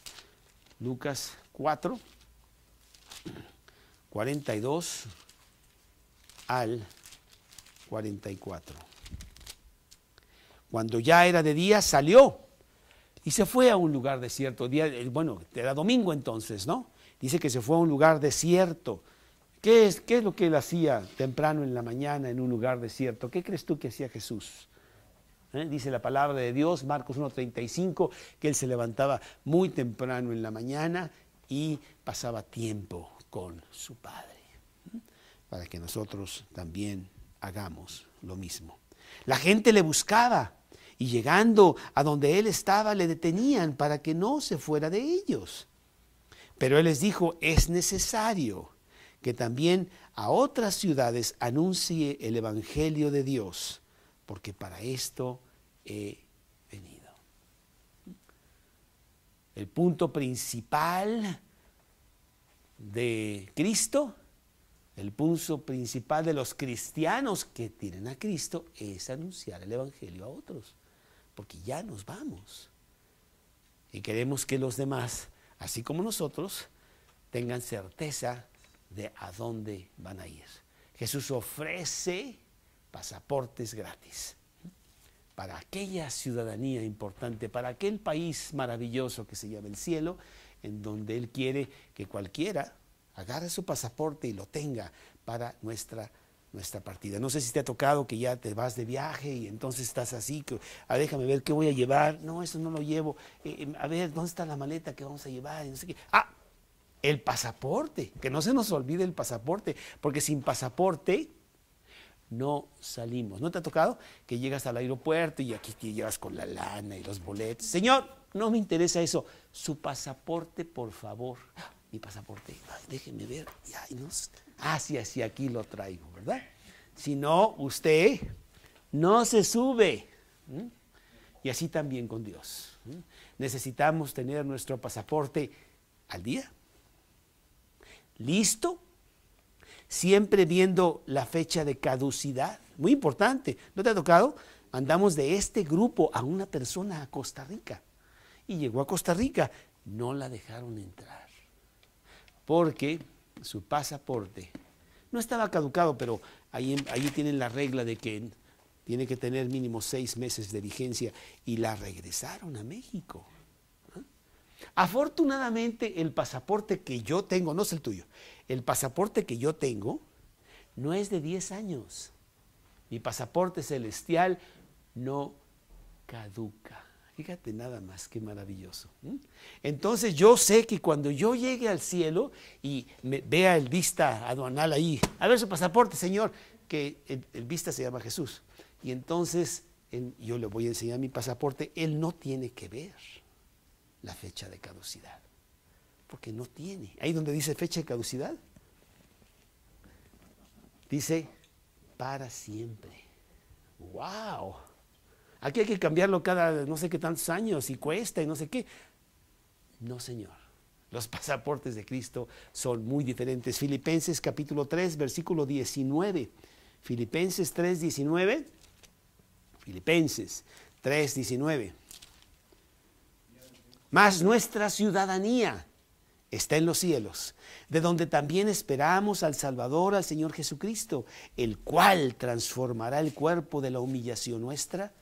Lucas 4, 42 al 44. Cuando ya era de día, salió y se fue a un lugar desierto. Bueno, era domingo entonces, ¿no? Dice que se fue a un lugar desierto. ¿Qué es lo que él hacía temprano en la mañana en un lugar desierto? ¿Qué crees tú que hacía Jesús? Dice la palabra de Dios, Marcos 1:35, que él se levantaba muy temprano en la mañana y pasaba tiempo con su Padre, para que nosotros también hagamos lo mismo. La gente le buscaba y llegando a donde él estaba le detenían para que no se fuera de ellos. Pero él les dijo, es necesario que también a otras ciudades anuncie el evangelio de Dios, porque para esto he venido. El punto principal de Cristo, el punto principal de los cristianos que tienen a Cristo es anunciar el evangelio a otros, porque ya nos vamos. Y queremos que los demás, así como nosotros, tengan certeza de a dónde van a ir. Jesús ofrece pasaportes gratis para aquella ciudadanía importante, para aquel país maravilloso que se llama el cielo, en donde Él quiere que cualquiera agarre su pasaporte y lo tenga para nuestra partida. No sé si te ha tocado que ya te vas de viaje y entonces estás así, déjame ver qué voy a llevar. No, eso no lo llevo. A ver, ¿dónde está la maleta que vamos a llevar? Y no sé qué. El pasaporte, que no se nos olvide el pasaporte, porque sin pasaporte no salimos. ¿No te ha tocado que llegas al aeropuerto y aquí te llevas con la lana y los boletos? Señor, no me interesa eso. Su pasaporte, por favor. Mi pasaporte. Déjeme ver. Sí, aquí lo traigo, ¿verdad? Si no, usted no se sube. Y así también con Dios. Necesitamos tener nuestro pasaporte al día, listo, siempre viendo la fecha de caducidad. Muy importante. ¿No te ha tocado? Mandamos de este grupo a una persona a Costa Rica. Y llegó a Costa Rica. No la dejaron entrar. Porque su pasaporte no estaba caducado, pero ahí tienen la regla de que tiene que tener mínimo 6 meses de vigencia. Y la regresaron a México. Afortunadamente el pasaporte que yo tengo, no es el tuyo, el pasaporte que yo tengo no es de 10 años. Mi pasaporte celestial no caduca. Fíjate nada más, qué maravilloso. Entonces yo sé que cuando yo llegue al cielo y vea el vista aduanal ahí, a ver su pasaporte, señor, que el vista se llama Jesús. Y entonces yo le voy a enseñar mi pasaporte, él no tiene que ver la fecha de caducidad, porque no tiene. Ahí donde dice fecha de caducidad, dice para siempre. ¡Wow! Aquí hay que cambiarlo cada no sé qué tantos años y cuesta y no sé qué. No, señor. Los pasaportes de Cristo son muy diferentes. Filipenses capítulo 3, versículo 19. Filipenses 3, 19. Filipenses 3, 19. Mas nuestra ciudadanía está en los cielos, de donde también esperamos al Salvador, al Señor Jesucristo, el cual transformará el cuerpo de la humillación nuestra,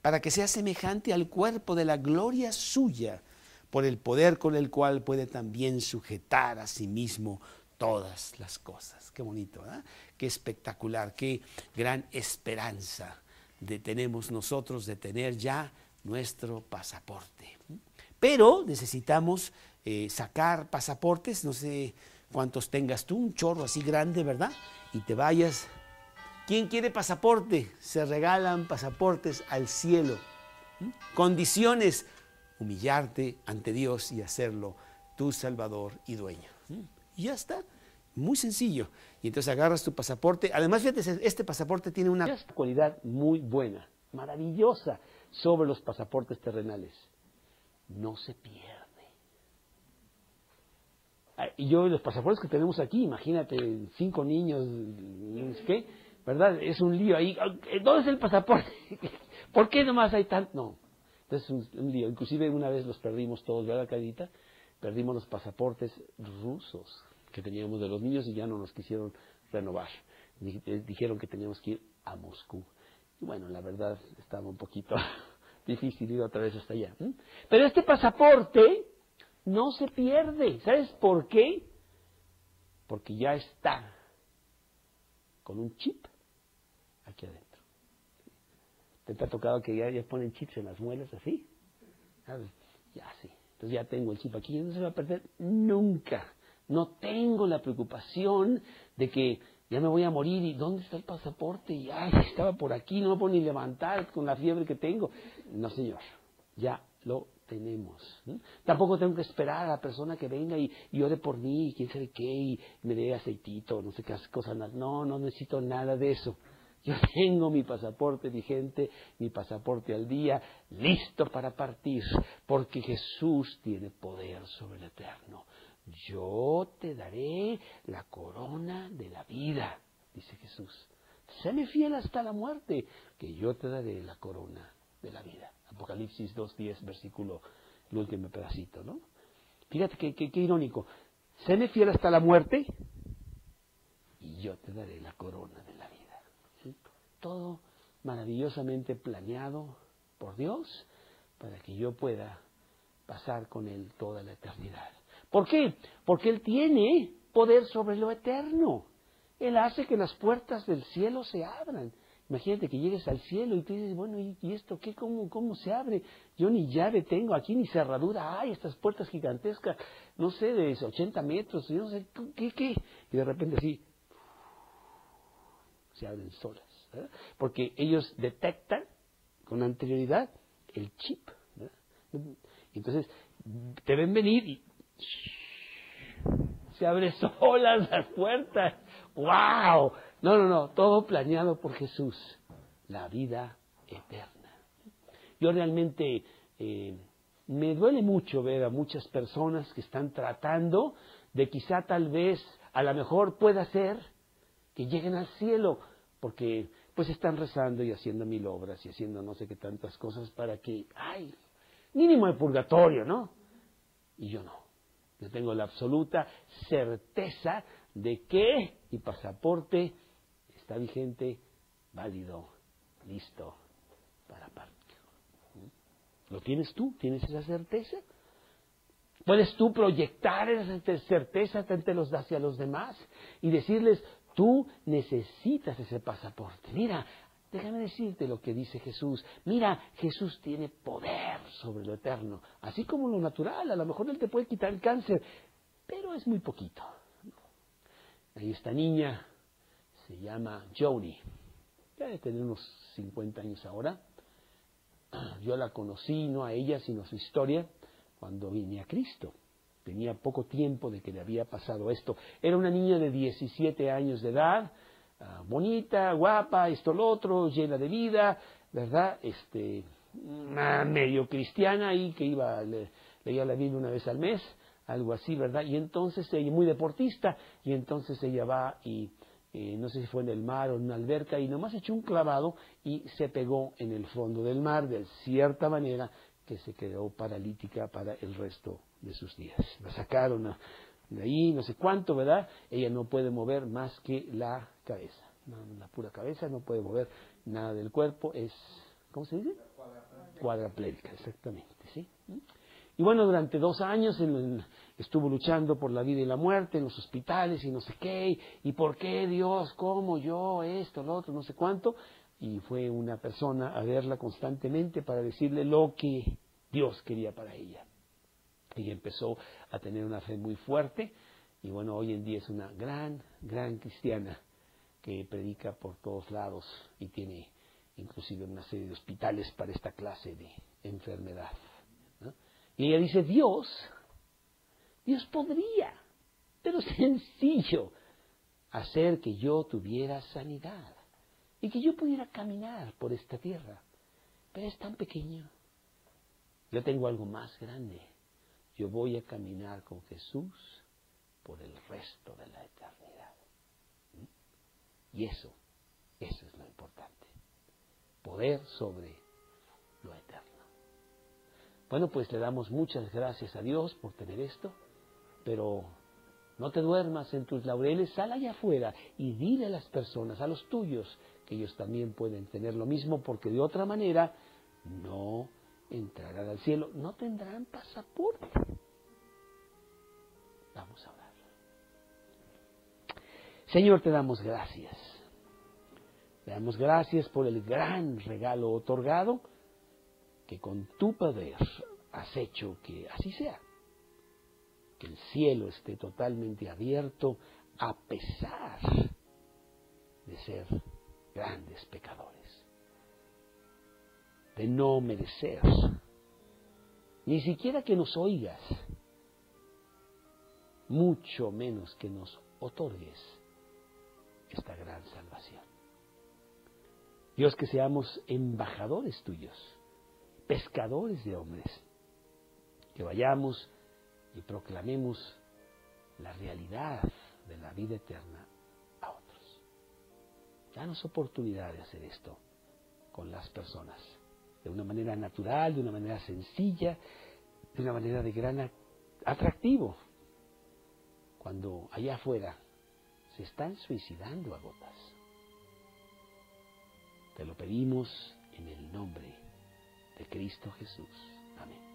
para que sea semejante al cuerpo de la gloria suya, por el poder con el cual puede también sujetar a sí mismo todas las cosas. Qué bonito, ¿verdad? Qué espectacular, qué gran esperanza tenemos nosotros de tener ya nuestro pasaporte. Pero necesitamos sacar pasaportes, no sé cuántos tengas tú, un chorro así grande, ¿verdad? Y te vayas. ¿Quién quiere pasaporte? Se regalan pasaportes al cielo. Condiciones: humillarte ante Dios y hacerlo tu Salvador y dueño. Y ya está, muy sencillo. Y entonces agarras tu pasaporte. Además, fíjate, este pasaporte tiene una cualidad muy buena, maravillosa, sobre los pasaportes terrenales. No se pierde. Y los pasaportes que tenemos aquí, imagínate, 5 niños, ¿qué? ¿Verdad? Es un lío ahí. ¿Dónde es el pasaporte? ¿Por qué nomás hay tanto? No. Entonces un lío. Inclusive una vez los perdimos todos, ¿verdad, Carita? Perdimos los pasaportes rusos que teníamos de los niños y ya no nos quisieron renovar. Dijeron que teníamos que ir a Moscú. Y bueno, la verdad estaba un poquito difícil ir otra vez hasta allá. Pero este pasaporte no se pierde. ¿Sabes por qué? Porque ya está con un chip aquí adentro. ¿Te ha tocado que ya ponen chips en las muelas así? ¿Sabes? Ya sí. Entonces ya tengo el chip aquí y no se va a perder nunca. No tengo la preocupación de que ya me voy a morir y ¿dónde está el pasaporte? Y ay, estaba por aquí, no me puedo ni levantar con la fiebre que tengo. No, señor, ya lo tenemos. Tampoco tengo que esperar a la persona que venga y ore por mí, y quién sabe qué, y me dé aceitito, no sé qué cosas. No necesito nada de eso. Yo tengo mi pasaporte vigente, mi pasaporte al día, listo para partir, porque Jesús tiene poder sobre el eterno. Yo te daré la corona de la vida, dice Jesús. Séme fiel hasta la muerte, que yo te daré la corona de la vida. Apocalipsis 2:10, versículo, el último pedacito, ¿no? Fíjate qué irónico. Séme fiel hasta la muerte y yo te daré la corona de la vida. ¿Sí? Todo maravillosamente planeado por Dios para que yo pueda pasar con Él toda la eternidad. ¿Por qué? Porque Él tiene poder sobre lo eterno. Él hace que las puertas del cielo se abran. Imagínate que llegues al cielo y tú dices, bueno, ¿y esto qué? ¿Cómo se abre? Yo ni llave tengo aquí, ni cerradura. ¡Ay, estas puertas gigantescas! No sé, de 80 metros, yo no sé, ¿qué? Y de repente así, se abren solas. ¿Verdad? Porque ellos detectan con anterioridad el chip. ¿Verdad? Entonces, te ven venir y se abren solas las puertas. ¡Wow! No, todo planeado por Jesús. La vida eterna. Yo realmente me duele mucho ver a muchas personas que están tratando de quizá tal vez, a lo mejor pueda ser que lleguen al cielo, porque pues están rezando y haciendo 1000 obras y haciendo no sé qué tantas cosas para que, mínimo de purgatorio, ¿no? Y yo no. Yo tengo la absoluta certeza de que mi pasaporte está vigente, válido, listo para partir. ¿Lo tienes tú? ¿Tienes esa certeza? ¿Puedes tú proyectar esa certeza hacia los demás y decirles, tú necesitas ese pasaporte? Mira, Déjame decirte lo que dice Jesús. Mira, Jesús tiene poder sobre lo eterno, así como lo natural. A lo mejor Él te puede quitar el cáncer, pero es muy poquito. Hay esta niña, se llama Joni, ya debe tener unos 50 años ahora. Yo la conocí, no a ella, sino a su historia, cuando vine a Cristo. Tenía poco tiempo de que le había pasado esto. Era una niña de 17 años de edad, bonita, guapa, esto, lo otro, llena de vida, ¿verdad? Medio cristiana y que leía la Biblia una vez al mes, algo así, ¿verdad? Y entonces ella, muy deportista, y entonces ella va y no sé si fue en el mar o en una alberca, y nomás echó un clavado y se pegó en el fondo del mar de cierta manera que se quedó paralítica para el resto de sus días. La sacaron de ahí, no sé cuánto, ¿verdad? Ella no puede mover más que la cabeza, la pura cabeza, no puede mover nada del cuerpo, es, ¿cómo se dice? Cuadraplégica, exactamente, ¿sí? Y bueno, durante 2 años estuvo luchando por la vida y la muerte en los hospitales y no sé qué, y por qué Dios, cómo yo, esto, lo otro, no sé cuánto, y fue una persona a verla constantemente para decirle lo que Dios quería para ella. Ella empezó a tener una fe muy fuerte, y bueno, hoy en día es una gran cristiana que predica por todos lados y tiene inclusive una serie de hospitales para esta clase de enfermedad, ¿no? Y ella dice, Dios podría, pero sencillo, hacer que yo tuviera sanidad y que yo pudiera caminar por esta tierra, pero es tan pequeño. Yo tengo algo más grande. Yo voy a caminar con Jesús por el resto de la eternidad. Y eso es lo importante. Poder sobre lo eterno. Bueno, pues le damos muchas gracias a Dios por tener esto, pero no te duermas en tus laureles, sal allá afuera y dile a las personas, a los tuyos, que ellos también pueden tener lo mismo, porque de otra manera no entrarán al cielo, no tendrán pasaporte. Vamos a orar. Señor, te damos gracias. Te damos gracias por el gran regalo otorgado, que con tu poder has hecho que así sea. Que el cielo esté totalmente abierto a pesar de ser grandes pecadores, de no merecer, ni siquiera que nos oigas, mucho menos que nos otorgues esta gran salvación. Dios, que seamos embajadores tuyos, pescadores de hombres, que vayamos y proclamemos la realidad de la vida eterna a otros. Danos oportunidad de hacer esto con las personas, de una manera natural, de una manera sencilla, de una manera de gran atractivo, cuando allá afuera se están suicidando a gotas. Te lo pedimos en el nombre de Cristo Jesús. Amén.